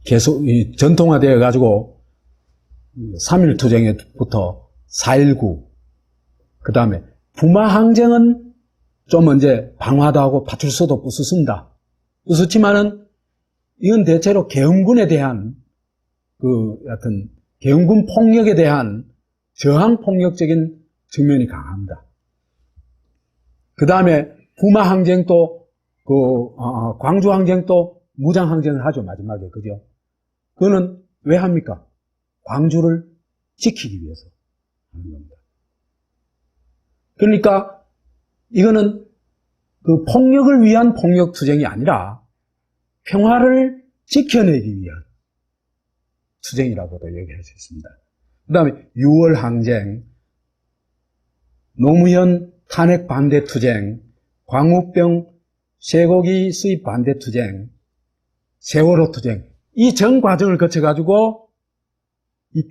계속 전통화되어 가지고 3.1 투쟁부터 4.19, 그 다음에 부마항쟁은 좀 이제 방화도 하고 파출소도 부수습니다. 부수지만은 이건 대체로 계엄군에 대한 여하튼 계엄군 폭력에 대한 저항 폭력적인 측면이 강합니다. 그 다음에 부마항쟁도 광주항쟁도 무장항쟁을 하죠, 마지막에. 그죠? 그거는 왜 합니까? 광주를 지키기 위해서 하는 겁니다. 그러니까 이거는 폭력을 위한 폭력투쟁이 아니라 평화를 지켜내기 위한 투쟁이라고도 얘기할 수 있습니다. 그 다음에 6월 항쟁, 노무현 탄핵 반대 투쟁, 광우병 쇠고기 수입 반대 투쟁, 세월호 투쟁, 이 전 과정을 거쳐가지고 이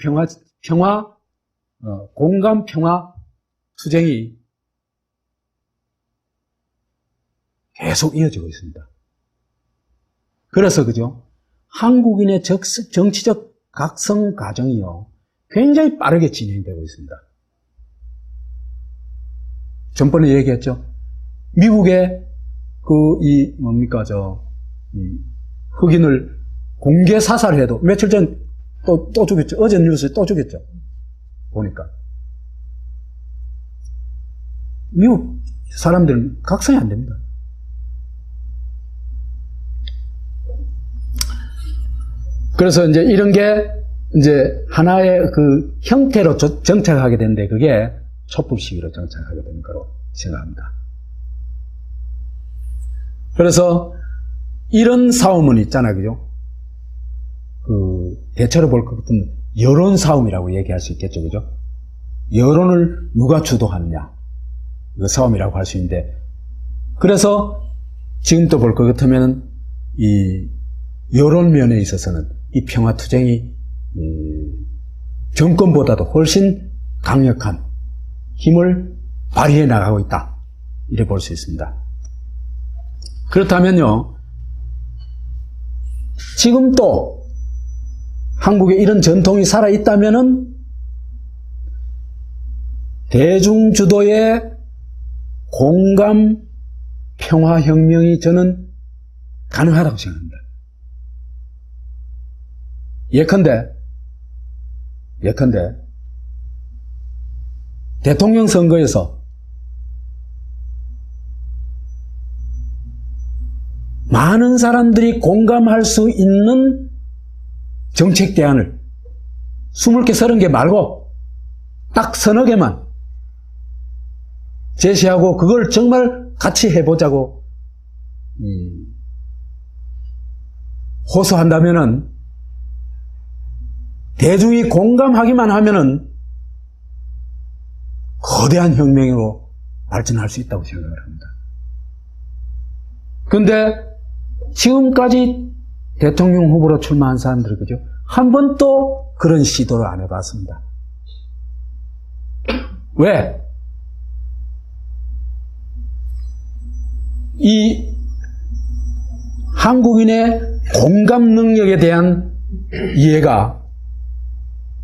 공감 평화 투쟁이 계속 이어지고 있습니다. 그래서 그죠? 한국인의 정치적 각성 과정이요, 굉장히 빠르게 진행되고 있습니다. 전번에 얘기했죠. 미국의 흑인을 공개 사살해도 며칠 전 또 죽였죠. 어제 뉴스에 또 죽였죠. 보니까. 미국 사람들은 각성이 안 됩니다. 그래서 이제 이런 게 이제 하나의 그 형태로 정착하게 되는데, 그게 촛불 시위로 정착하게 되는 거로 생각합니다. 그래서 이런 싸움은 있잖아요, 그죠? 대체로 볼 것 같으면 여론 싸움이라고 얘기할 수 있겠죠, 그죠? 여론을 누가 주도하느냐, 그 싸움이라고 할 수 있는데, 그래서 지금도 볼 것 같으면 이 여론 면에 있어서는 이 평화투쟁이 정권보다도 훨씬 강력한 힘을 발휘해 나가고 있다, 이래 볼 수 있습니다. 그렇다면요, 지금 또 한국에 이런 전통이 살아있다면은 대중 주도의 공감 평화혁명이 저는 가능하다고 생각합니다. 예컨대 대통령 선거에서 많은 사람들이 공감할 수 있는 정책 대안을 20개, 30개 말고 딱 서너 개만 제시하고 그걸 정말 같이 해보자고 호소한다면은, 대중이 공감하기만 하면은 거대한 혁명으로 발전할 수 있다고 생각을 합니다. 그런데 지금까지 대통령 후보로 출마한 사람들, 그죠? 한 번도 그런 시도를 안 해봤습니다. 왜? 이 한국인의 공감 능력에 대한 이해가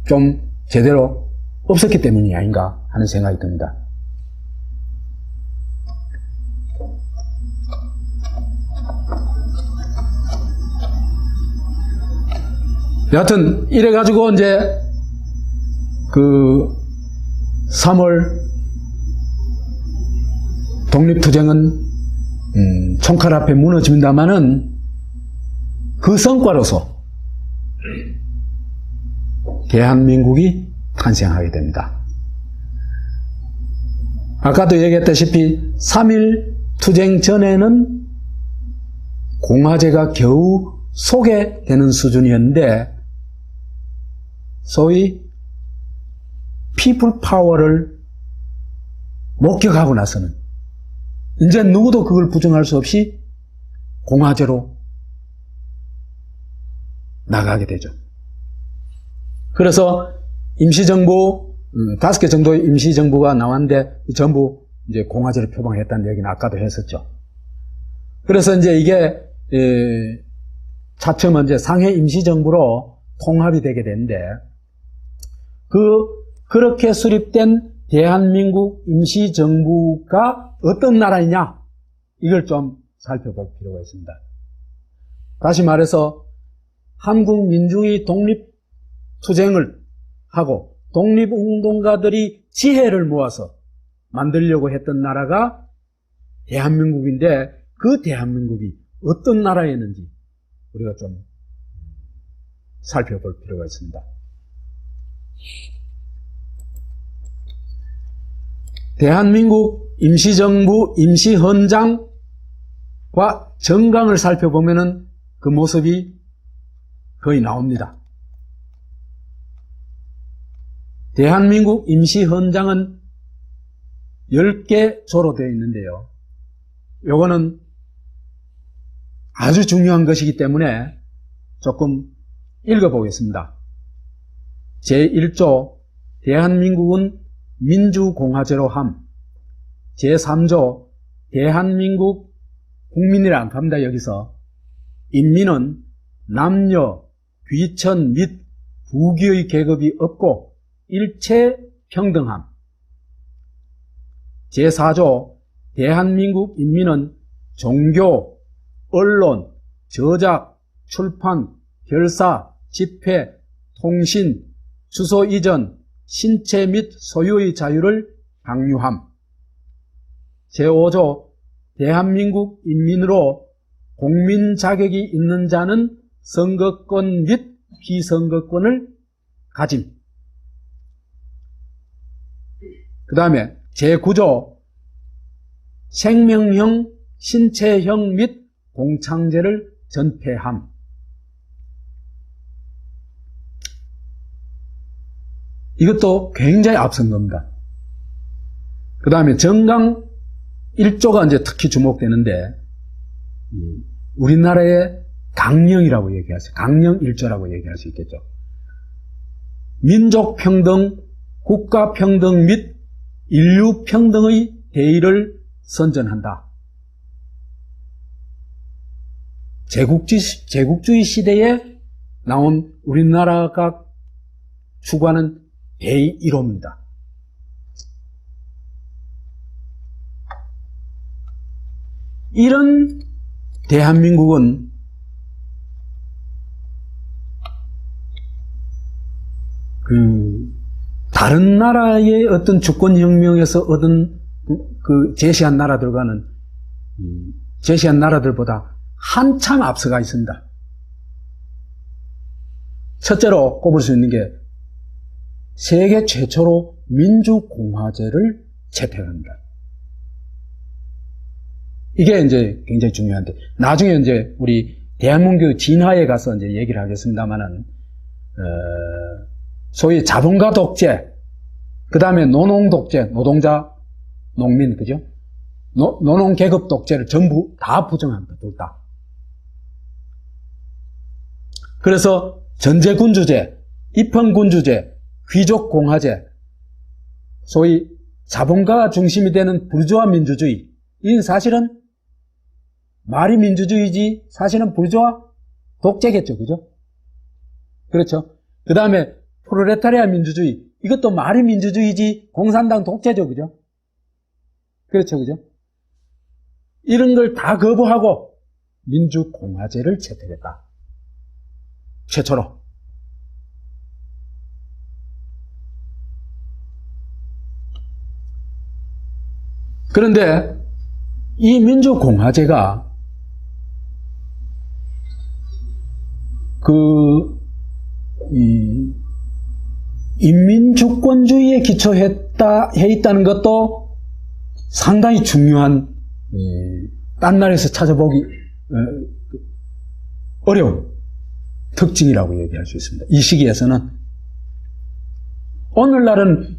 좀 제대로 없었기 때문이 아닌가 하는 생각이 듭니다. 여하튼 이래가지고 이제 3월 독립투쟁은 총칼 앞에 무너집니다마는 그 성과로서 대한민국이 탄생하게 됩니다. 아까도 얘기했다시피 3.1 투쟁 전에는 공화제가 겨우 소개되는 수준이었는데, 소위 피플 파워를 목격하고 나서는 이제 누구도 그걸 부정할 수 없이 공화제로 나가게 되죠. 그래서 임시정부 5개 정도의 임시정부가 나왔는데 전부 이제 공화제를 표방했다는 얘기는 아까도 했었죠. 그래서 이제 이게 차츰 이제 상해 임시정부로 통합이 되게 되는데, 그렇게 수립된 대한민국 임시정부가 어떤 나라이냐, 이걸 좀 살펴볼 필요가 있습니다. 다시 말해서 한국 민중이 독립투쟁을 하고 독립운동가들이 지혜를 모아서 만들려고 했던 나라가 대한민국인데, 그 대한민국이 어떤 나라였는지 우리가 좀 살펴볼 필요가 있습니다. 대한민국 임시정부 임시헌장과 정강을 살펴보면은 그 모습이 거의 나옵니다. 대한민국 임시헌장은 10개 조로 되어 있는데요. 요거는 아주 중요한 것이기 때문에 조금 읽어보겠습니다. 제1조 대한민국은 민주공화제로 함. 제3조 대한민국 국민이라 안 합니다. 여기서 인민은 남녀, 귀천 및 부귀의 계급이 없고 일체 평등함. 제4조 대한민국 인민은 종교, 언론, 저작, 출판, 결사, 집회, 통신, 주소 이전, 신체 및 소유의 자유를 강요함. 제5조 대한민국 인민으로 공민 자격이 있는 자는 선거권 및 비선거권을 가짐. 그 다음에 제9조 생명형, 신체형 및 공창제를 전폐함. 이것도 굉장히 앞선 겁니다. 그 다음에 정강 1조가 이제 특히 주목되는데, 우리나라의 강령이라고 얘기하죠. 강령 1조라고 얘기할 수 있겠죠. 민족 평등, 국가 평등 및 인류 평등의 대의를 선전한다. 제국주의 시대에 나온 우리나라가 추구하는 대의 1호입니다. 이런 대한민국은 다른 나라의 어떤 주권혁명에서 얻은 제시한 나라들보다 한참 앞서가 있습니다. 첫째로 꼽을 수 있는 게 세계 최초로 민주공화제를 채택합니다. 이게 이제 굉장히 중요한데, 나중에 이제 우리 대한민국 진화에 가서 이제 얘기를 하겠습니다만은, 소위 자본가 독재, 그 다음에 노농 독재, 노동자, 농민, 그죠? 노농 계급 독재를 전부 다 부정합니다, 둘 다. 그래서 전제군주제, 입헌군주제, 귀족공화제, 소위 자본가 중심이 되는 부르주아 민주주의, 이는 사실은 말이 민주주의지 사실은 부르주아 독재겠죠, 그죠? 그렇죠. 그 다음에 프롤레타리아 민주주의, 이것도 말이 민주주의지 공산당 독재죠, 그죠? 그렇죠, 그죠? 이런 걸 다 거부하고 민주공화제를 채택했다. 최초로. 그런데 이 민주공화제가 인민주권주의에 해 있다는 것도 상당히 중요한, 딴 나라에서 찾아보기 어려운 특징이라고 얘기할 수 있습니다. 이 시기에서는. 오늘날은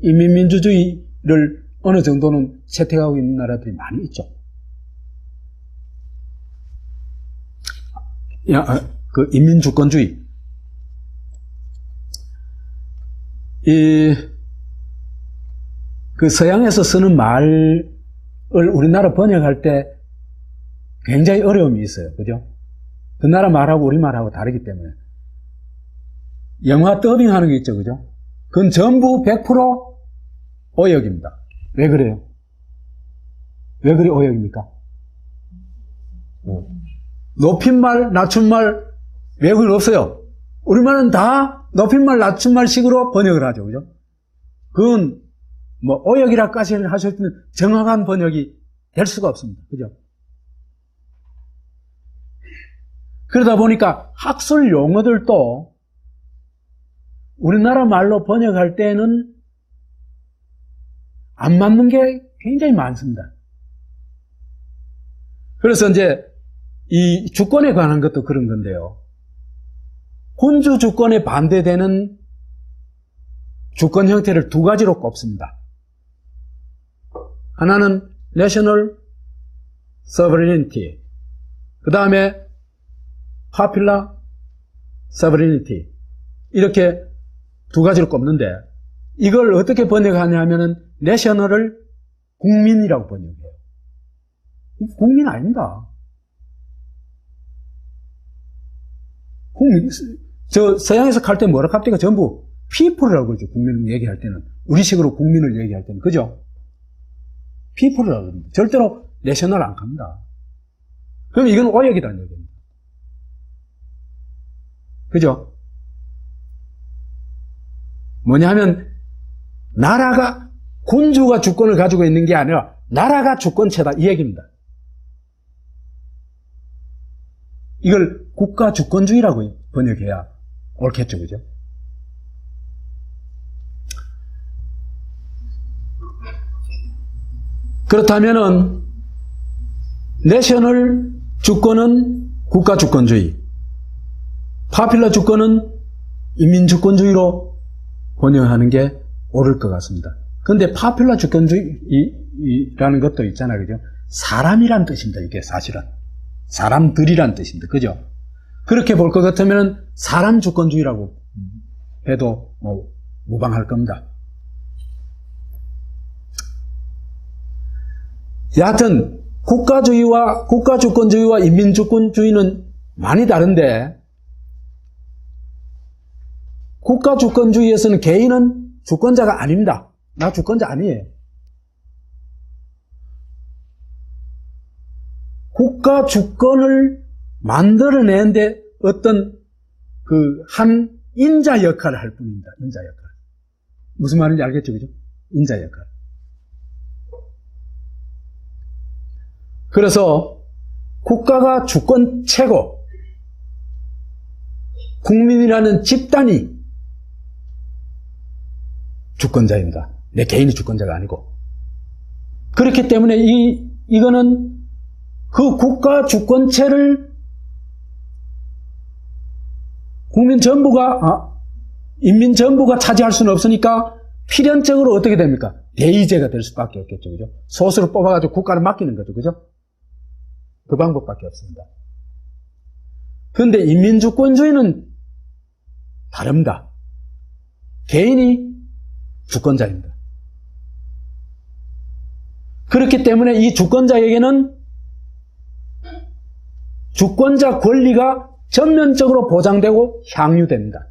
인민민주주의를 어느 정도는 채택하고 있는 나라들이 많이 있죠. 인민주권주의. 서양에서 쓰는 말을 우리나라 번역할 때 굉장히 어려움이 있어요. 그죠? 그 나라 말하고 우리 말하고 다르기 때문에. 영화 더빙하는 게 있죠. 그죠? 그건 전부 100% 오역입니다. 왜 그래요? 왜 그리 오역입니까? 높임말, 낮춤말 외국인 없어요. 우리말은 다 높임말, 낮춤말식으로 번역을 하죠. 그죠? 그건 오역이라까지 하실 때는 정확한 번역이 될 수가 없습니다. 그죠? 그러다 보니까 학술 용어들도 우리나라 말로 번역할 때는 안 맞는 게 굉장히 많습니다. 그래서 이제 이 주권에 관한 것도 그런 건데요. 군주 주권에 반대되는 주권 형태를 두 가지로 꼽습니다. 하나는 National Sovereignty, 그 다음에 popular sovereignty. 이렇게 두 가지를 꼽는데, 이걸 어떻게 번역하냐 하면은, national을 국민이라고 번역해요. 국민 아닙니다. 국민, 서양에서 갈 때 뭐라 합니까? 전부 people이라고 그러죠. 국민을 얘기할 때는. 우리식으로 국민을 얘기할 때는. 그죠? people이라고 합니다. 절대로 national 안 갑니다. 그럼 이건 오역이라는 얘기입니다. 그죠? 뭐냐 하면, 나라가, 군주가 주권을 가지고 있는 게 아니라, 나라가 주권체다. 이 얘기입니다. 이걸 국가 주권주의라고 번역해야 옳겠죠. 그죠? 그렇다면은, 내셔널 주권은 국가 주권주의, 파퓰러 주권은 인민 주권주의로 번역하는 게 옳을 것 같습니다. 그런데 파퓰러 주권주의라는 것도 있잖아요. 그죠? 사람이란 뜻입니다. 이게 사실은. 사람들이란 뜻입니다. 그죠? 그렇게 볼 것 같으면 사람 주권주의라고 해도 무방할 겁니다. 여하튼 국가주의와 국가주권주의와 인민주권주의는 많이 다른데, 국가주권주의에서는 개인은 주권자가 아닙니다. 나 주권자 아니에요. 국가 주권을 만들어내는데 어떤 한 인자 역할을 할 뿐입니다. 인자 역할. 무슨 말인지 알겠죠? 그죠? 인자 역할. 그래서 국가가 주권체고 국민이라는 집단이 주권자입니다. 내 개인이 주권자가 아니고. 그렇기 때문에 이거는 그 국가 주권체를 국민 전부가, 인민 전부가 차지할 수는 없으니까 필연적으로 어떻게 됩니까? 대의제가 될 수밖에 없겠죠. 그죠? 소수를 뽑아가지고 국가를 맡기는 거죠. 그죠? 그 방법밖에 없습니다. 그런데 인민주권주의는 다릅니다. 개인이 주권자입니다. 그렇기 때문에 이 주권자에게는 주권자 권리가 전면적으로 보장되고 향유됩니다.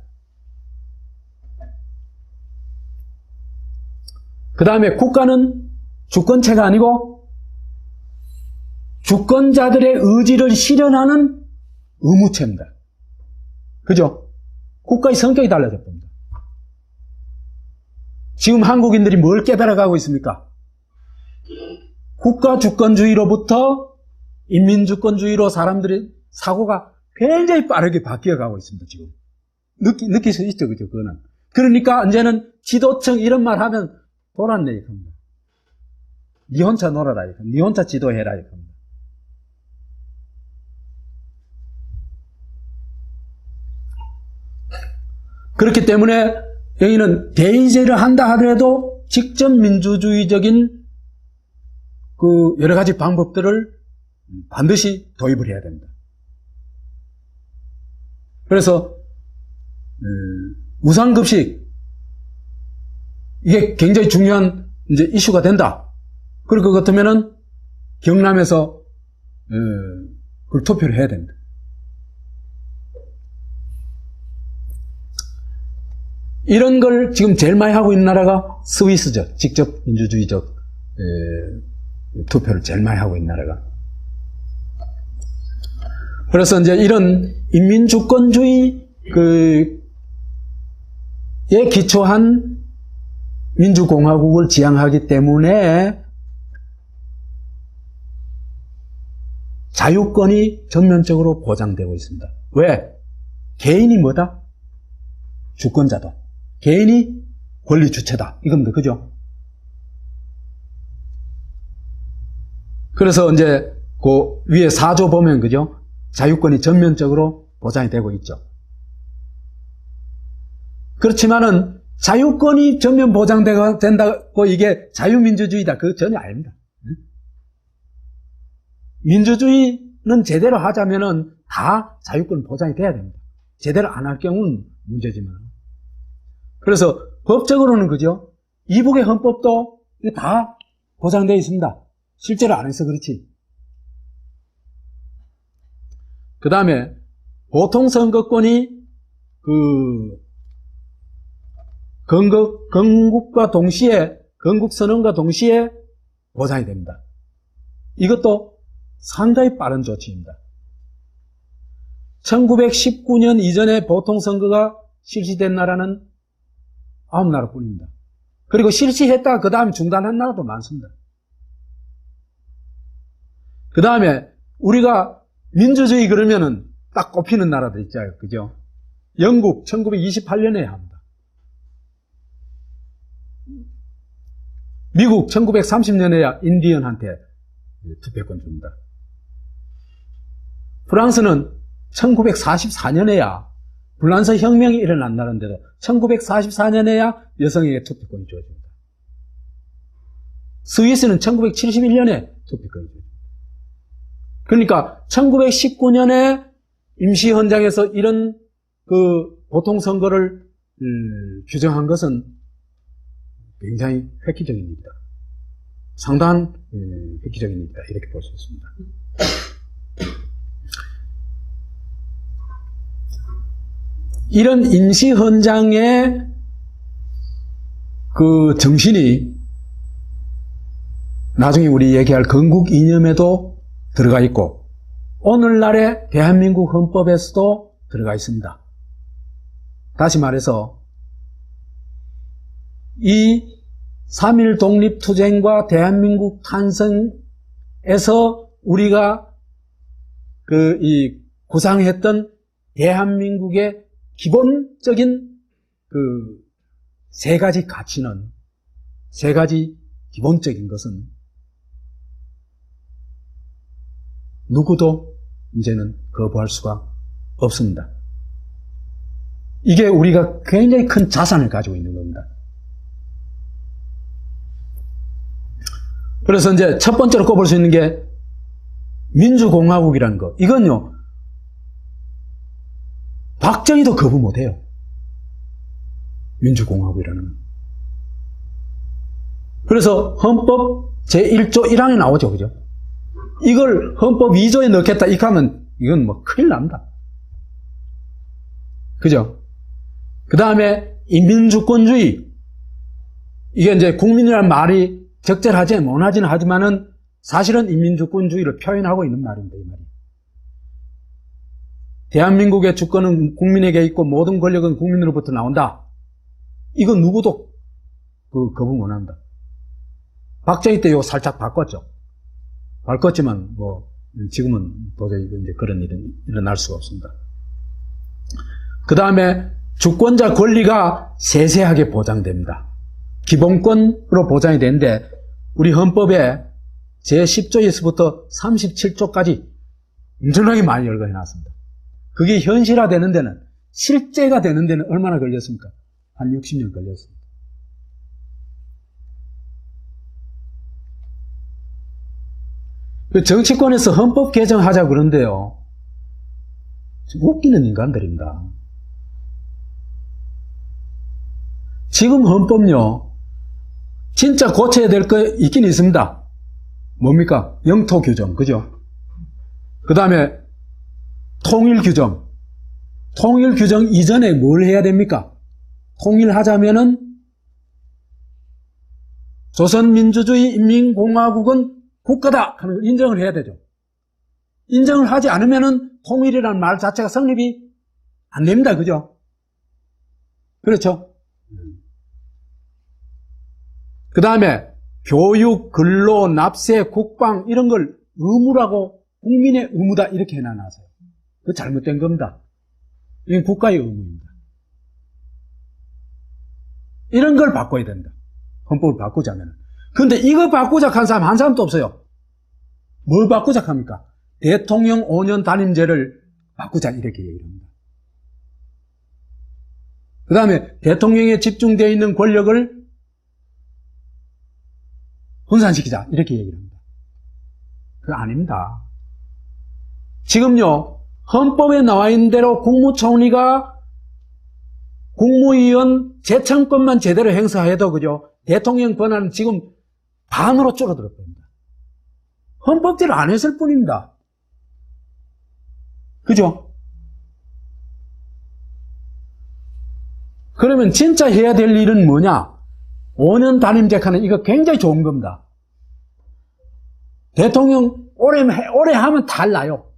그 다음에 국가는 주권체가 아니고 주권자들의 의지를 실현하는 의무체입니다. 그죠? 국가의 성격이 달라져 봅니다. 지금 한국인들이 뭘 깨달아가고 있습니까? 국가 주권주의로부터 인민주권주의로 사람들의 사고가 굉장히 빠르게 바뀌어가고 있습니다. 지금 느낄 수 있죠, 그죠? 그거는. 그러니까 이제는 지도층 이런 말 하면 돌았네 이겁니다. 니 혼자 놀아라 이겁니다. 니 혼자 지도해라 이겁니다. 그렇기 때문에 여기는 대의제를 한다 하더라도 직접 민주주의적인 여러 가지 방법들을 반드시 도입을 해야 됩니다. 그래서 무상급식 이게 굉장히 중요한 이제 이슈가 된다. 그럴 것 같으면은 경남에서 그걸 투표를 해야 됩니다. 이런 걸 지금 제일 많이 하고 있는 나라가 스위스죠. 직접 민주주의적 투표를 제일 많이 하고 있는 나라가. 그래서 이제 이런 인민주권주의에 기초한 민주공화국을 지향하기 때문에 자유권이 전면적으로 보장되고 있습니다. 왜? 개인이 뭐다? 주권자다. 개인이 권리 주체다. 이겁니다. 그죠? 그래서 이제 그 위에 4조 보면 그죠? 자유권이 전면적으로 보장이 되고 있죠. 그렇지만은 자유권이 전면 보장된다고 이게 자유민주주의다. 그거 전혀 아닙니다. 민주주의 제대로 하자면은 다 자유권 보장이 돼야 됩니다. 제대로 안 할 경우는 문제지만. 그래서 법적으로는 그죠? 이북의 헌법도 다 보장되어 있습니다. 실제로 안 해서 그렇지. 그 다음에 보통선거권이 건국선언과 동시에 보장이 됩니다. 이것도 상당히 빠른 조치입니다. 1919년 이전에 보통선거가 실시된 나라는 9나라뿐입니다. 그리고 실시했다가 그 다음 중단한 나라도 많습니다. 그 다음에 우리가 민주주의 그러면은 딱 꼽히는 나라들 있잖아요. 그죠? 영국 1928년에 합니다. 미국 1930년에야 인디언한테 투표권 줍니다. 프랑스는 1944년에야 불란서 혁명이 일어난 나라인데도 1944년에야 여성에게 투표권이 주어집니다. 스위스는 1971년에 투표권이 주어집니다. 그러니까 1919년에 임시헌장에서 이런 보통선거를 규정한 것은 굉장히 획기적인 일이다. 상당한 획기적인 일이다. 이렇게 볼 수 있습니다. 이런 임시헌장의 정신이 나중에 우리 얘기할 건국 이념에도 들어가 있고 오늘날의 대한민국 헌법에서도 들어가 있습니다. 다시 말해서 이 3.1 독립투쟁과 대한민국 탄생에서 우리가 구상했던 대한민국의 기본적인 세 가지 가치는, 세 가지 기본적인 것은 누구도 이제는 거부할 수가 없습니다. 이게 우리가 굉장히 큰 자산을 가지고 있는 겁니다. 그래서 이제 첫 번째로 꼽을 수 있는 게 민주공화국이라는 거. 이건요, 박정희도 거부 못해요. 민주공화국이라는 건. 그래서 헌법 제1조 1항에 나오죠. 그죠? 이걸 헌법 2조에 넣겠다, 이렇게 하면 이건 뭐 큰일 납니다. 그죠? 그 다음에 이 민주권주의. 이게 이제 국민이라는 말이 적절하지 못하지는 하지만은 사실은 인민주권주의를 표현하고 있는 말입니다. 이 말이. 대한민국의 주권은 국민에게 있고 모든 권력은 국민으로부터 나온다. 이건 누구도 거부 못한다. 박정희 때 이거 살짝 바꿨죠. 바꿨지만 뭐 지금은 도저히 이제 그런 일은 일어날 수가 없습니다. 그 다음에 주권자 권리가 세세하게 보장됩니다. 기본권으로 보장이 되는데 우리 헌법에 제10조에서부터 37조까지 엄청나게 많이 열거해놨습니다. 그게 현실화되는 데는, 실제가 되는 데는 얼마나 걸렸습니까? 한 60년 걸렸습니다. 정치권에서 헌법 개정하자 그런데요, 웃기는 인간들입니다. 지금 헌법요, 진짜 고쳐야 될 거 있긴 있습니다. 뭡니까? 영토 규정, 그죠? 그 다음에 통일 규정. 통일 규정 이전에 뭘 해야 됩니까? 통일하자면은 조선민주주의 인민공화국은 국가다 하는 걸 인정을 해야 되죠. 인정을 하지 않으면은 통일이라는 말 자체가 성립이 안 됩니다. 그죠? 그렇죠? 그 다음에 교육, 근로, 납세, 국방 이런 걸 의무라고 국민의 의무다 이렇게 해놔놨어요. 그거 잘못된 겁니다. 이건 국가의 의무입니다. 이런 걸 바꿔야 된다. 헌법을 바꾸자면. 그런데 이거 바꾸자 한 사람 한 사람도 없어요. 뭘 바꾸자 합니까? 대통령 5년 단임제를 바꾸자 이렇게 얘기를 합니다. 그 다음에 대통령에 집중되어 있는 권력을 분산시키자 이렇게 얘기를 합니다. 그거 아닙니다. 지금요, 헌법에 나와 있는 대로 국무총리가 국무위원 재청권만 제대로 행사해도, 그죠? 대통령 권한은 지금 반으로 줄어들 겁니다. 헌법대로 안 했을 뿐입니다. 그죠? 그러면 진짜 해야 될 일은 뭐냐? 5년 단임제하는 이거 굉장히 좋은 겁니다. 대통령 오래 하면 달라요.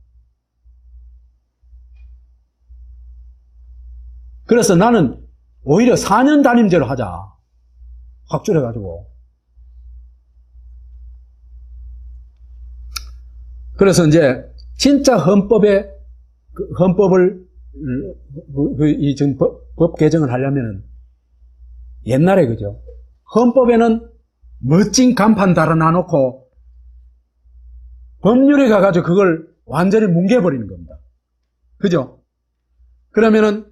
그래서 나는 오히려 4년 단임제로 하자. 확 줄여가지고. 그래서 이제 진짜 헌법을 지금 법 개정을 하려면은 옛날에 그죠? 헌법에는 멋진 간판 달아놔놓고 법률에 가가지고 그걸 완전히 뭉개버리는 겁니다. 그죠? 그러면은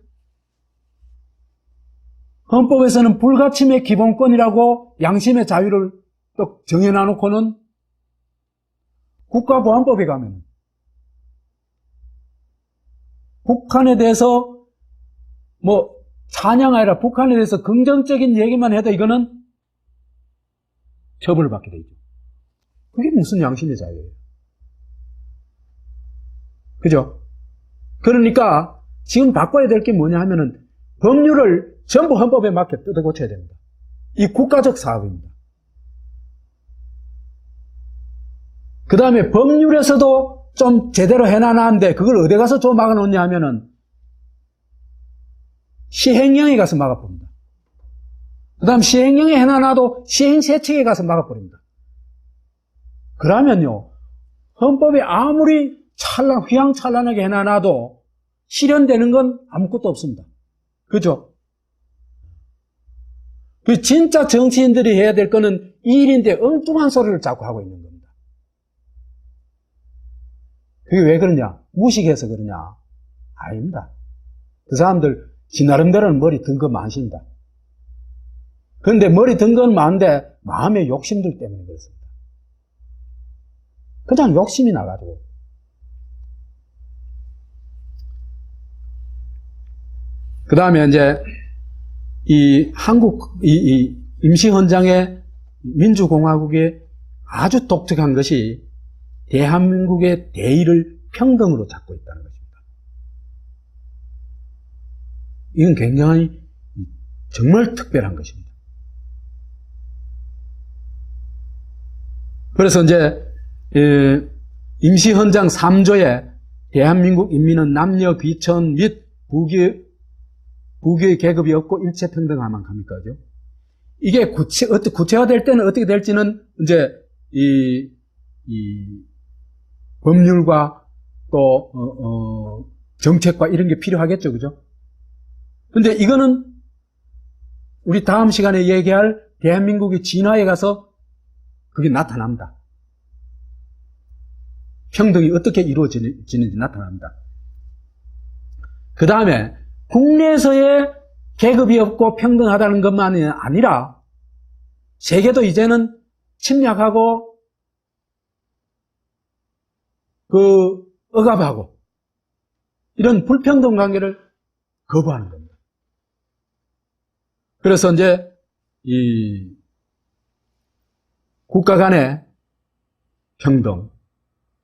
헌법에서는 불가침의 기본권이라고 양심의 자유를 또 정해놔놓고는 국가보안법에 가면 북한에 대해서 뭐 찬양 아니라 북한에 대해서 긍정적인 얘기만 해도 이거는 처벌을 받게 되죠. 그게 무슨 양심의 자유예요? 그죠? 그러니까 지금 바꿔야 될 게 뭐냐 하면은 법률을 전부 헌법에 맞게 뜯어 고쳐야 됩니다. 이 국가적 사업입니다. 그 다음에 법률에서도 좀 제대로 해놔놨는데 그걸 어디 가서 좀 막아놓냐 하면은 시행령에 가서 막아버립니다. 그 다음 시행령에 해놔놔도 시행세칙에 가서 막아버립니다. 그러면요, 헌법에 아무리 휘황찬란하게 해놔놔도 실현되는 건 아무것도 없습니다. 그죠? 그 진짜 정치인들이 해야 될 거는 이 일인데 엉뚱한 소리를 자꾸 하고 있는 겁니다. 그게 왜 그러냐? 무식해서 그러냐? 아닙니다. 그 사람들 지 나름대로는 머리 든 거 많습니다. 그런데 머리 든 건 많은데 마음의 욕심들 때문에 그렇습니다. 그냥 욕심이 나가지고. 그 다음에 이제 이 한국 이 임시헌장의 민주공화국의 아주 독특한 것이 대한민국의 대의를 평등으로 잡고 있다는 것입니다. 이건 굉장히 정말 특별한 것입니다. 그래서 이제 임시헌장 3조에 대한민국 인민은 남녀 귀천 및 부귀의 계급이 없고 일체평등하만 합니까? 그죠? 이게 구체화될 때는 어떻게 될지는 이제 이 법률과 또 정책과 이런 게 필요하겠죠, 그죠? 근데 이거는 우리 다음 시간에 얘기할 대한민국의 진화에 가서 그게 나타납니다. 평등이 어떻게 이루어지는지 나타납니다. 그 다음에 국내에서의 계급이 없고 평등하다는 것만이 아니라 세계도 이제는 침략하고 억압하고 이런 불평등 관계를 거부하는 겁니다. 그래서 이제 이 국가 간의 평등,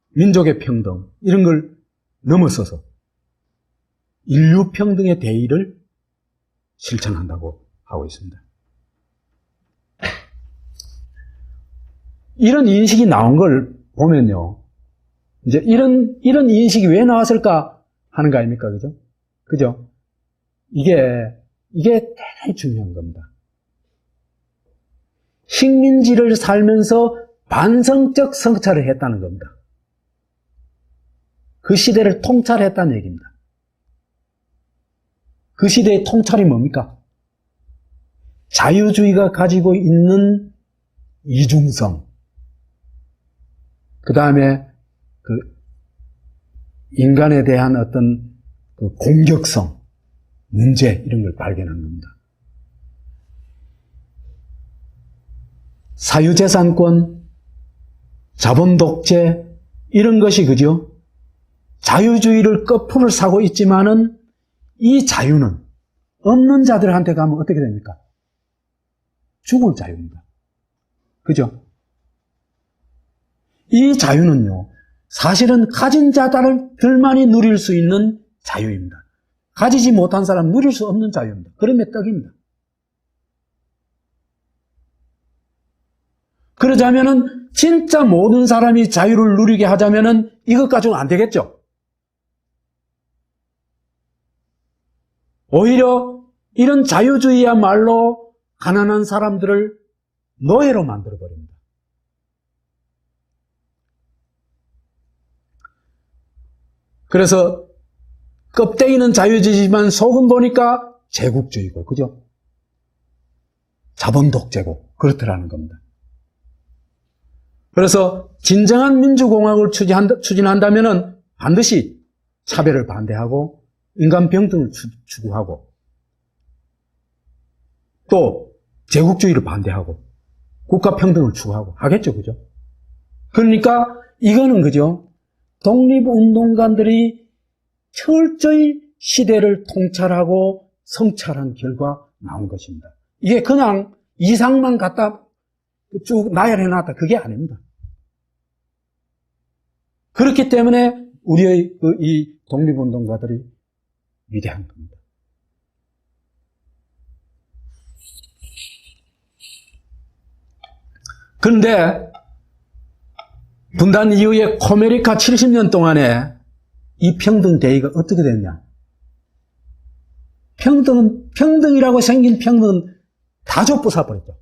민족의 평등 이런 걸 넘어서서 인류 평등의 대의를 실천한다고 하고 있습니다. 이런 인식이 나온 걸 보면요, 이제 이런 인식이 왜 나왔을까 하는 거 아닙니까, 그죠? 그죠? 이게 대단히 중요한 겁니다. 식민지를 살면서 반성적 성찰을 했다는 겁니다. 그 시대를 통찰했다는 얘기입니다. 그 시대의 통찰이 뭡니까? 자유주의가 가지고 있는 이중성, 그 다음에 인간에 대한 어떤 공격성, 문제, 이런 걸 발견한 겁니다. 사유재산권, 자본 독재, 이런 것이 그죠? 자유주의를 거품을 사고 있지만은 이 자유는 없는 자들한테 가면 어떻게 됩니까? 죽을 자유입니다. 그죠? 이 자유는요, 사실은 가진 자들만이 누릴 수 있는 자유입니다. 가지지 못한 사람 누릴 수 없는 자유입니다. 그럼의 떡입니다. 그러자면은 진짜 모든 사람이 자유를 누리게 하자면은 이것 가지고는 안 되겠죠. 오히려 이런 자유주의야말로 가난한 사람들을 노예로 만들어버립니다. 그래서 껍데기는 자유주의지만 속은 보니까 제국주의고, 그죠? 자본 독재고, 그렇더라는 겁니다. 그래서 진정한 민주공화국을 추진한다면은 반드시 차별을 반대하고 인간 평등을 추구하고 또 제국주의를 반대하고 국가 평등을 추구하고 하겠죠, 그죠? 그러니까 이거는 그죠? 독립운동가들이 철저히 시대를 통찰하고 성찰한 결과 나온 것입니다. 이게 그냥 이상만 갖다 쭉 나열해놨다, 그게 아닙니다. 그렇기 때문에 우리의 이 독립운동가들이 위대한 겁니다. 그런데 분단 이후에 코메리카 70년 동안에 이 평등대의가 어떻게 됐냐? 평등이라고 생긴 평등은 다 좁부숴버렸죠.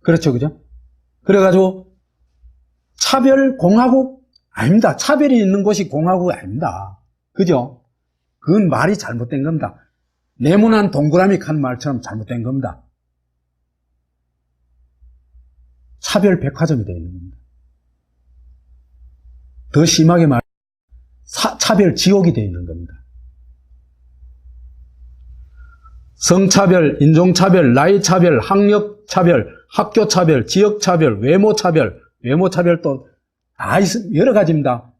그렇죠, 그죠? 그래가지고 차별공화국 아닙니다. 차별이 있는 곳이 공화국이 아닙니다. 그죠? 그건 말이 잘못된 겁니다. 네모난 동그라미 칸 말처럼 잘못된 겁니다. 차별 백화점이 되어 있는 겁니다. 더 심하게 말하면 차별 지옥이 되어 있는 겁니다. 성차별, 인종차별, 나이차별, 학력차별, 학교차별, 지역차별, 외모차별, 외모차별도 다 여러 가지입니다.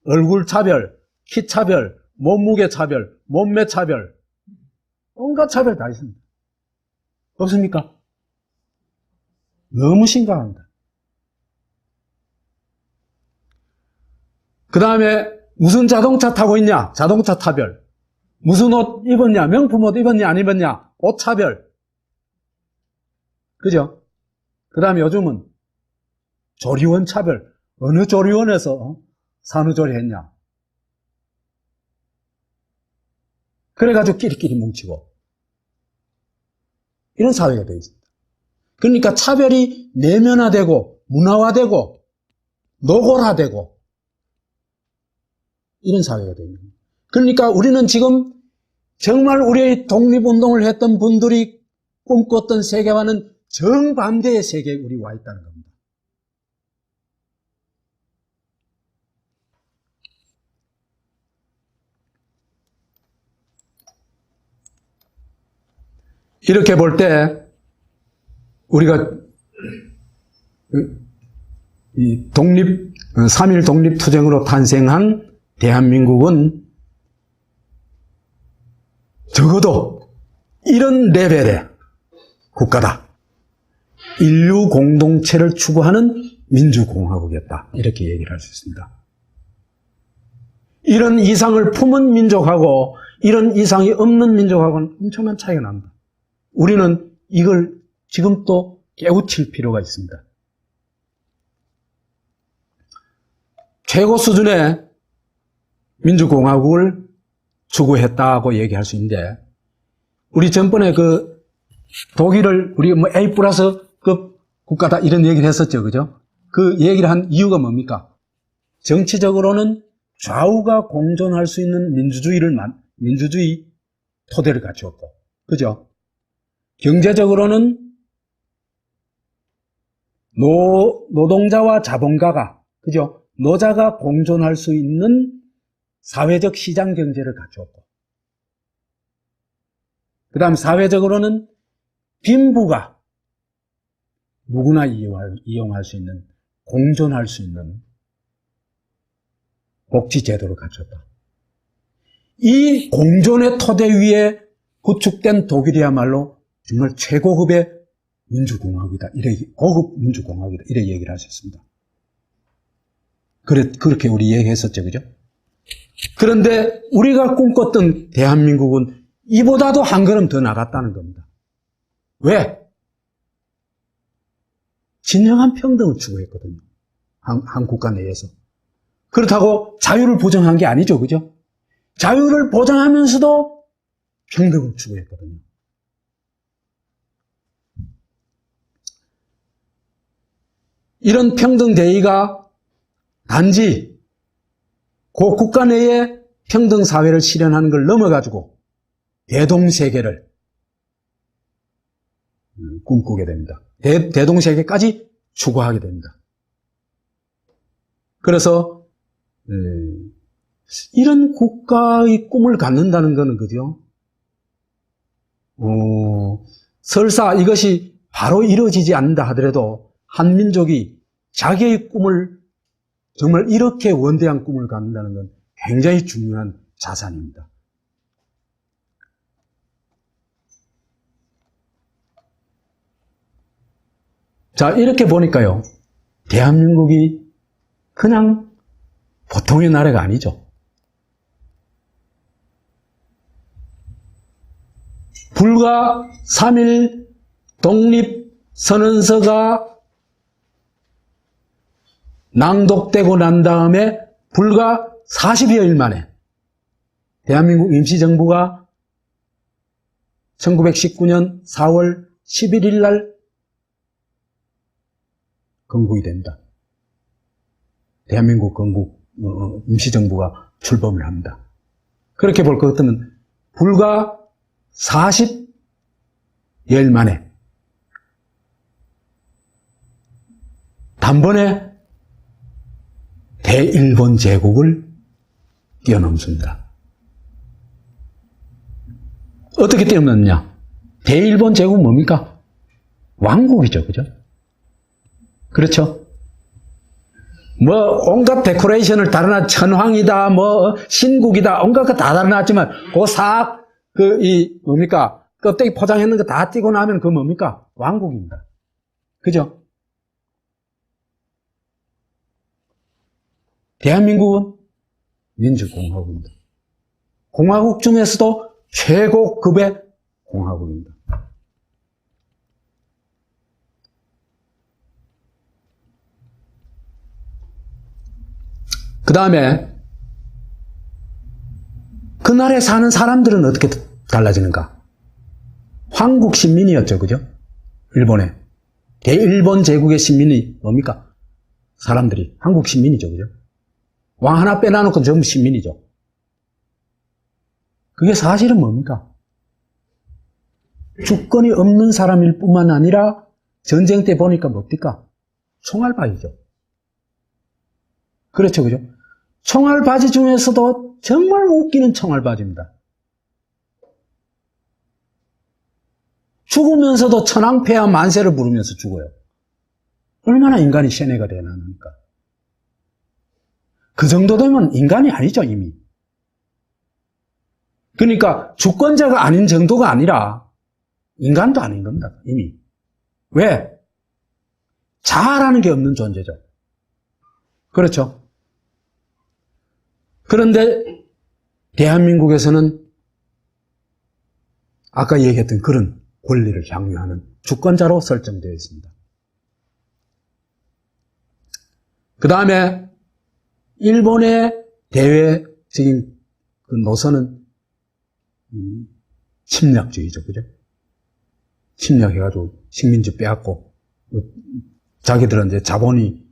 얼굴차별, 키차별, 몸무게차별, 몸매차별, 온갖 차별 다 있습니다. 없습니까? 너무 심각합니다. 그 다음에 무슨 자동차 타고 있냐? 자동차 차별. 무슨 옷 입었냐? 명품 옷 입었냐? 안 입었냐? 옷 차별. 그죠? 그 다음에 요즘은 조리원 차별. 어느 조리원에서 산후조리 했냐? 그래가지고 끼리끼리 뭉치고. 이런 사회가 되어 있습니다. 그러니까 차별이 내면화되고, 문화화되고, 노골화되고, 이런 사회가 되어 있는 겁니다. 그러니까 우리는 지금 정말 우리의 독립운동을 했던 분들이 꿈꿨던 세계와는 정반대의 세계에 우리 와 있다는 겁니다. 이렇게 볼 때 우리가 이 3.1 독립투쟁으로 탄생한 대한민국은 적어도 이런 레벨의 국가다. 인류 공동체를 추구하는 민주공화국이었다. 이렇게 얘기를 할 수 있습니다. 이런 이상을 품은 민족하고 이런 이상이 없는 민족하고는 엄청난 차이가 납니다. 우리는 이걸 지금 또 깨우칠 필요가 있습니다. 최고 수준의 민주공화국을 추구했다고 얘기할 수 있는데, 우리 전번에 그 독일을 우리 뭐 A+급 국가다 이런 얘기를 했었죠, 그죠? 그 얘기를 한 이유가 뭡니까? 정치적으로는 좌우가 공존할 수 있는 민주주의 토대를 갖추었고, 그죠? 경제적으로는 노동자와 자본가가, 그죠? 노자가 공존할 수 있는 사회적 시장 경제를 갖추었고, 그 다음 사회적으로는 빈부가 누구나 이용할 수 있는, 공존할 수 있는 복지제도를 갖췄다. 이 공존의 토대 위에 구축된 독일이야말로 정말 최고급의 민주공화국이다. 고급 민주공화국이다. 이래 얘기를 하셨습니다. 그렇게 우리 얘기했었죠. 그죠? 그런데 우리가 꿈꿨던 대한민국은 이보다도 한 걸음 더 나갔다는 겁니다. 왜? 진정한 평등을 추구했거든요. 한 국가 내에서. 그렇다고 자유를 보장한 게 아니죠. 그죠? 자유를 보장하면서도 평등을 추구했거든요. 이런 평등 대의가 단지 그 국가 내에 평등 사회를 실현하는 걸 넘어가지고 대동세계를 꿈꾸게 됩니다. 대동세계까지 추구하게 됩니다. 그래서 이런 국가의 꿈을 갖는다는 것은 그죠? 설사 이것이 바로 이루어지지 않는다 하더라도 한민족이 자기의 꿈을 정말 이렇게 원대한 꿈을 갖는다는 건 굉장히 중요한 자산입니다. 자, 이렇게 보니까요, 대한민국이 그냥 보통의 나라가 아니죠. 불과 3일 독립선언서가 낭독되고 난 다음에 불과 40여일 만에 대한민국 임시정부가 1919년 4월 11일 날 건국이 됩니다. 대한민국 임시정부가 출범을 합니다. 그렇게 볼 것 같으면 불과 40여일 만에 단번에 대일본 제국을 뛰어넘습니다. 어떻게 뛰어넘느냐? 대일본 제국은 뭡니까? 왕국이죠. 그죠? 그렇죠? 온갖 데코레이션을 달아놨, 천황이다, 신국이다, 온갖 거 다 달아놨지만, 뭡니까? 껍데기 포장했는 거 다 띄고 나면 그거 뭡니까? 왕국입니다. 그죠? 대한민국은 민주공화국입니다. 공화국 중에서도 최고급의 공화국입니다. 그 다음에 그날에 사는 사람들은 어떻게 달라지는가? 황국 신민이었죠. 그죠? 일본에. 대일본 제국의 신민이 뭡니까? 사람들이 한국 신민이죠. 그죠? 왕 하나 빼놔놓고 전부 신민이죠. 그게 사실은 뭡니까? 주권이 없는 사람일 뿐만 아니라 전쟁 때 보니까 뭡니까? 총알바지죠. 그렇죠. 그죠? 총알바지 중에서도 정말 웃기는 총알바지입니다. 죽으면서도 천황폐하 만세를 부르면서 죽어요. 얼마나 인간이 세뇌가 되나니까. 그 정도 되면 인간이 아니죠, 이미. 그러니까 주권자가 아닌 정도가 아니라 인간도 아닌 겁니다, 이미. 왜? 자아라는 게 없는 존재죠. 그렇죠? 그런데 대한민국에서는 아까 얘기했던 그런 권리를 향유하는 주권자로 설정되어 있습니다. 그 다음에 일본의 대외적인 그 노선은 침략주의죠. 그죠? 침략해가지고 식민지 빼앗고 자기들은 이제 자본이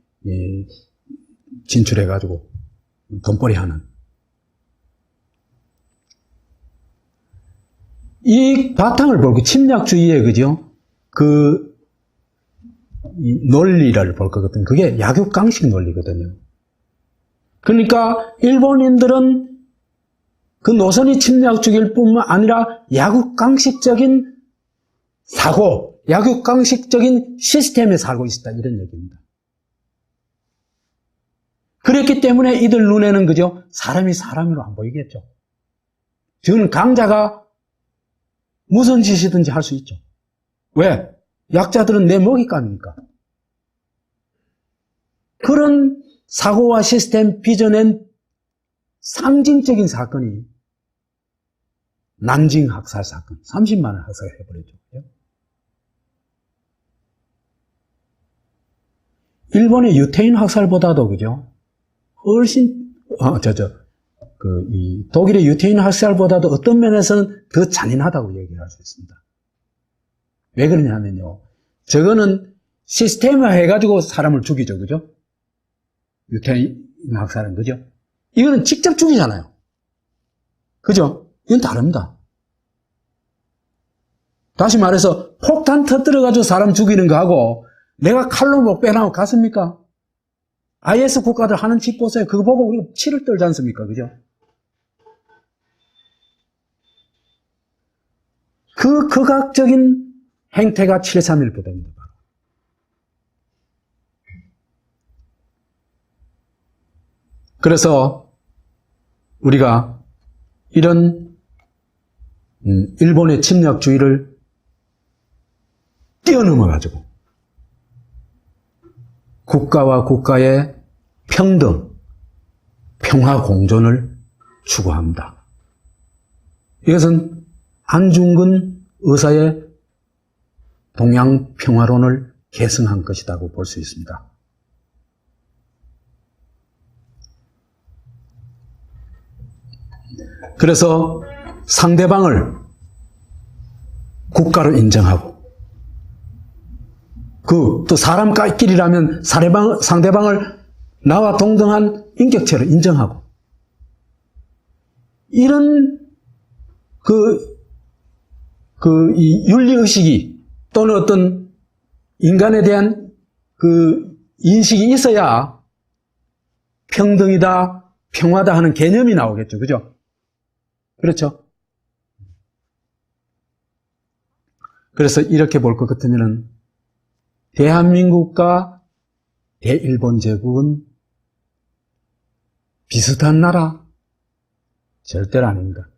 진출해가지고 돈벌이 하는 이 바탕을 보고 침략주의의 그죠? 이 논리를 볼 것 같은 그게 약육강식 논리거든요. 그러니까 일본인들은 그 노선이 침략주의일 뿐만 아니라 약육강식적인 사고, 약육강식적인 시스템에 살고 있었다 이런 얘기입니다. 그랬기 때문에 이들 눈에는 그죠? 사람이 사람으로 안 보이겠죠. 저는 강자가 무슨 짓이든지 할 수 있죠. 왜? 약자들은 내 먹잇감이니까. 그런 사고와 시스템 빚어낸 상징적인 사건이 난징 학살 사건. 30만을 학살해버렸죠. 일본의 유태인 학살보다도, 그죠? 훨씬, 이 독일의 유태인 학살보다도 어떤 면에서는 더 잔인하다고 얘기할 수 있습니다. 왜 그러냐면요. 저거는 시스템화 해가지고 사람을 죽이죠. 그죠? 유태인 학살은, 그죠? 이거는 직접 죽이잖아요. 그죠? 이건 다릅니다. 다시 말해서 폭탄 터뜨려가지고 사람 죽이는 거하고 내가 칼로 못 빼나고 갔습니까? IS 국가들 하는 짓 보세요. 그거 보고 우리가 치를 떨지 않습니까? 그죠? 그 극악적인 행태가 7.3.1 부대입니다. 그래서 우리가 이런 일본의 침략주의를 뛰어넘어가지고 국가와 국가의 평등, 평화 공존을 추구합니다. 이것은 안중근 의사의 동양 평화론을 계승한 것이라고 볼 수 있습니다. 그래서 상대방을 국가로 인정하고 또 사람끼리라면 상대방을 나와 동등한 인격체로 인정하고 이런 이 윤리의식이 또는 어떤 인간에 대한 인식이 있어야 평등이다, 평화다 하는 개념이 나오겠죠. 그죠? 그렇죠? 그래서 이렇게 볼 것 같으면은 대한민국과 대일본 제국은 비슷한 나라? 절대로 아닙니다.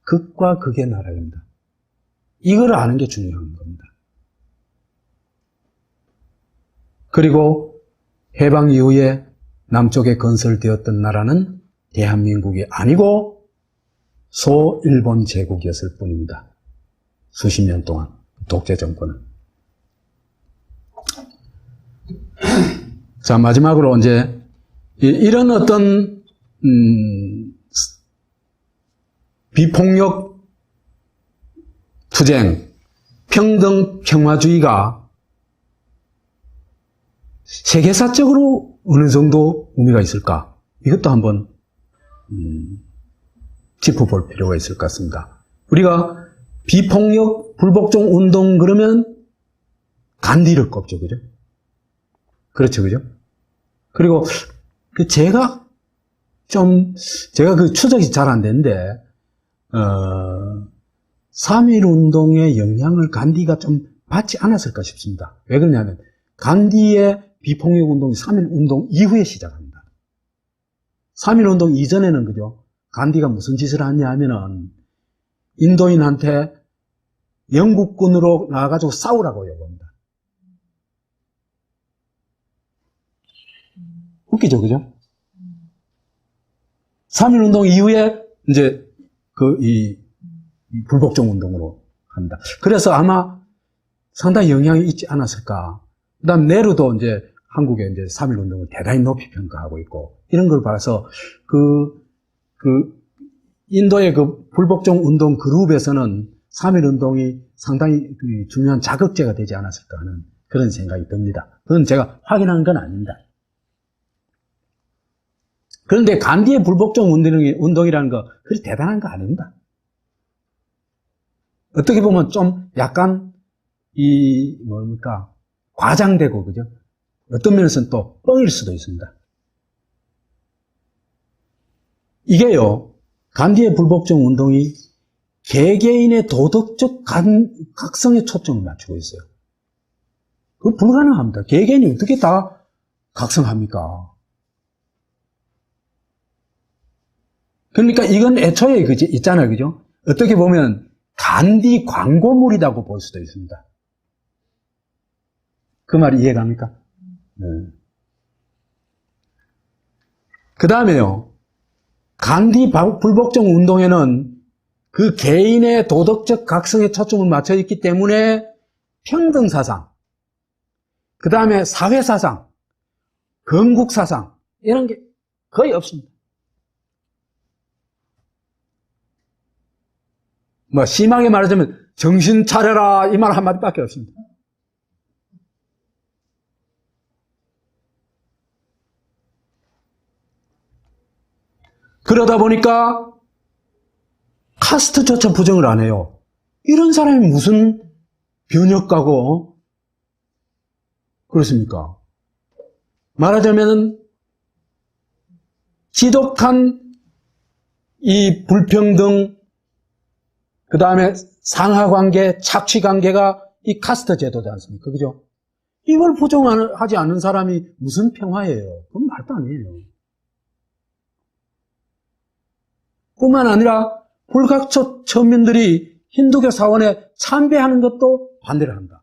극과 극의 나라입니다. 이걸 아는 게 중요한 겁니다. 그리고 해방 이후에 남쪽에 건설되었던 나라는 대한민국이 아니고 소일본 제국이었을 뿐입니다. 수십 년 동안 독재 정권은. 자, 마지막으로 이제 이런 어떤 비폭력 투쟁, 평등 평화주의가 세계사적으로 어느 정도 의미가 있을까? 이것도 한번 짚어볼 필요가 있을 것 같습니다. 우리가 비폭력 불복종 운동 그러면 간디를 꼽죠, 그죠? 그렇죠, 그죠? 그리고 제가 그 추적이 잘 안 되는데 3.1 운동의 영향을 간디가 좀 받지 않았을까 싶습니다. 왜 그러냐면 간디의 비폭력 운동이 3.1 운동 이후에 시작합니다. 3.1 운동 이전에는, 그죠? 간디가 무슨 짓을 했냐 하면은 인도인한테 영국군으로 나와가지고 싸우라고 요구합니다. 웃기죠, 그죠? 3.1 운동 이후에 이제 이 불복종 운동으로 합니다. 그래서 아마 상당히 영향이 있지 않았을까. 그 다음 네루도 이제 한국의 이제 3.1 운동을 대단히 높이 평가하고 있고, 이런 걸 봐서 인도의 불복종 운동 그룹에서는 3.1 운동이 상당히 중요한 자극제가 되지 않았을까 하는 그런 생각이 듭니다. 그건 제가 확인한 건 아닙니다. 그런데 간디의 불복종 운동이라는 거, 그리 대단한 거 아닙니다. 어떻게 보면 좀 약간, 과장되고, 그죠? 어떤 면에서는 또 뻥일 수도 있습니다. 이게요, 간디의 불복종 운동이 개개인의 도덕적 각성에 초점을 맞추고 있어요. 그거 불가능합니다. 개개인이 어떻게 다 각성합니까? 그러니까 이건 애초에 있잖아요. 그죠? 어떻게 보면 간디 광고물이라고 볼 수도 있습니다. 그 말이 이해갑니까? 네. 그 다음에요. 간디 불복종 운동에는 그 개인의 도덕적 각성에 초점을 맞춰 있기 때문에 평등사상, 그 다음에 사회사상, 건국사상 이런 게 거의 없습니다. 뭐 심하게 말하자면 정신 차려라 이 말 한마디밖에 없습니다. 그러다 보니까 카스트조차 부정을 안 해요. 이런 사람이 무슨 변혁가고 그렇습니까? 말하자면 지독한 이 불평등, 그 다음에 상하관계, 착취관계가 이 카스트 제도지 않습니까? 그죠? 이걸 부정하지 않는 사람이 무슨 평화예요? 그건 말도 아니에요. 뿐만 아니라 불각초 천민들이 힌두교 사원에 참배하는 것도 반대를 한다.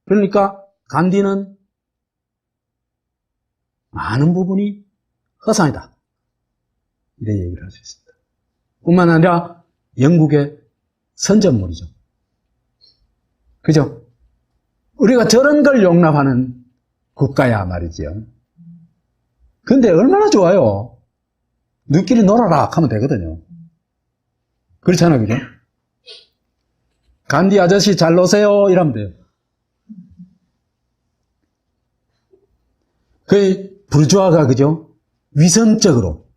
그러니까 간디는 많은 부분이 허상이다. 이런 얘기를 할 수 있습니다. 뿐만 아니라 영국의 선전물이죠. 그죠? 우리가 저런 걸 용납하는 국가야 말이죠. 근데 얼마나 좋아요. 너희끼리 놀아라 하면 되거든요. 그렇잖아요. 그죠? 간디 아저씨 잘 노세요 이러면 돼요. 그 부르주아가 그죠? 위선적으로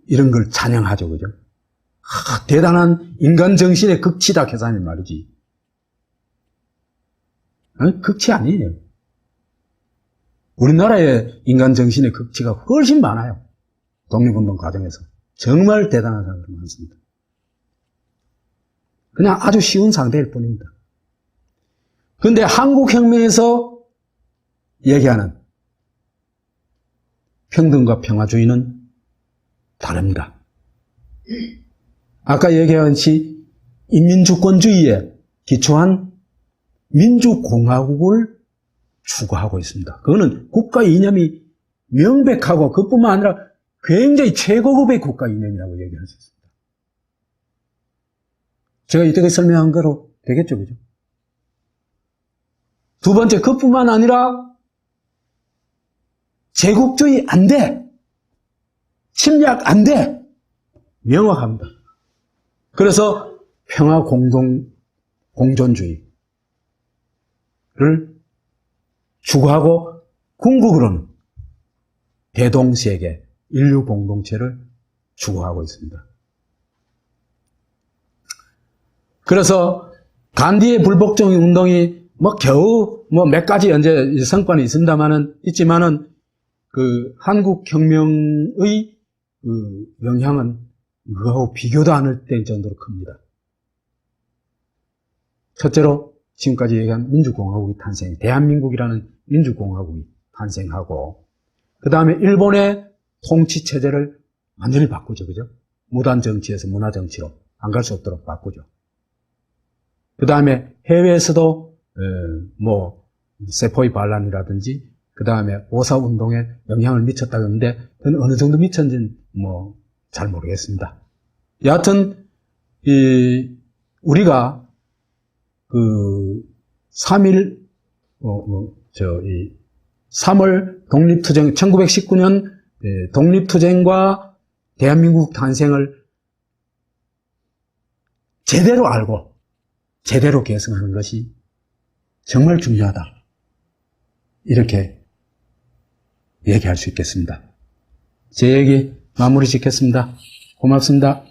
이런 걸 찬양하죠. 그죠? 대단한 인간 정신의 극치다 계산이 말이지. 극치 아니에요. 우리나라의 인간 정신의 극치가 훨씬 많아요. 독립운동 과정에서. 정말 대단한 사람들이 많습니다. 그냥 아주 쉬운 상대일 뿐입니다. 그런데 한국혁명에서 얘기하는 평등과 평화주의는 다릅니다. 아까 얘기한 시 인민주권주의에 기초한 민주공화국을 추구하고 있습니다. 그거는 국가 이념이 명백하고 그뿐만 아니라 굉장히 최고급의 국가 이념이라고 얘기할 수 있습니다. 제가 이때까지 설명한 거로 되겠죠, 그죠? 두 번째, 그뿐만 아니라 제국주의 안 돼. 침략 안 돼. 명확합니다. 그래서 평화 공존주의를 추구하고 궁극으로는 대동세계 인류 공동체를 추구하고 있습니다. 그래서 간디의 불복종 운동이 겨우 몇 가지 이제 성과는 있지만은 그 한국 혁명의 그 영향은 그거하고 비교도 안 될 정도로 큽니다. 첫째로 지금까지 얘기한 민주공화국이 탄생, 대한민국이라는 민주공화국이 탄생하고, 그 다음에 일본의 통치 체제를 완전히 바꾸죠, 그죠? 무단 정치에서 문화 정치로 안 갈 수 없도록 바꾸죠. 그 다음에 해외에서도 세포의 반란이라든지, 그 다음에 오사운동에 영향을 미쳤다고 하는데, 그건 어느 정도 미쳤는지는 잘 모르겠습니다. 여하튼, 우리가 그 3월 독립투쟁, 1919년 독립투쟁과 대한민국 탄생을 제대로 알고 제대로 계승하는 것이 정말 중요하다. 이렇게 얘기할 수 있겠습니다. 제 얘기 마무리 짓겠습니다. 고맙습니다.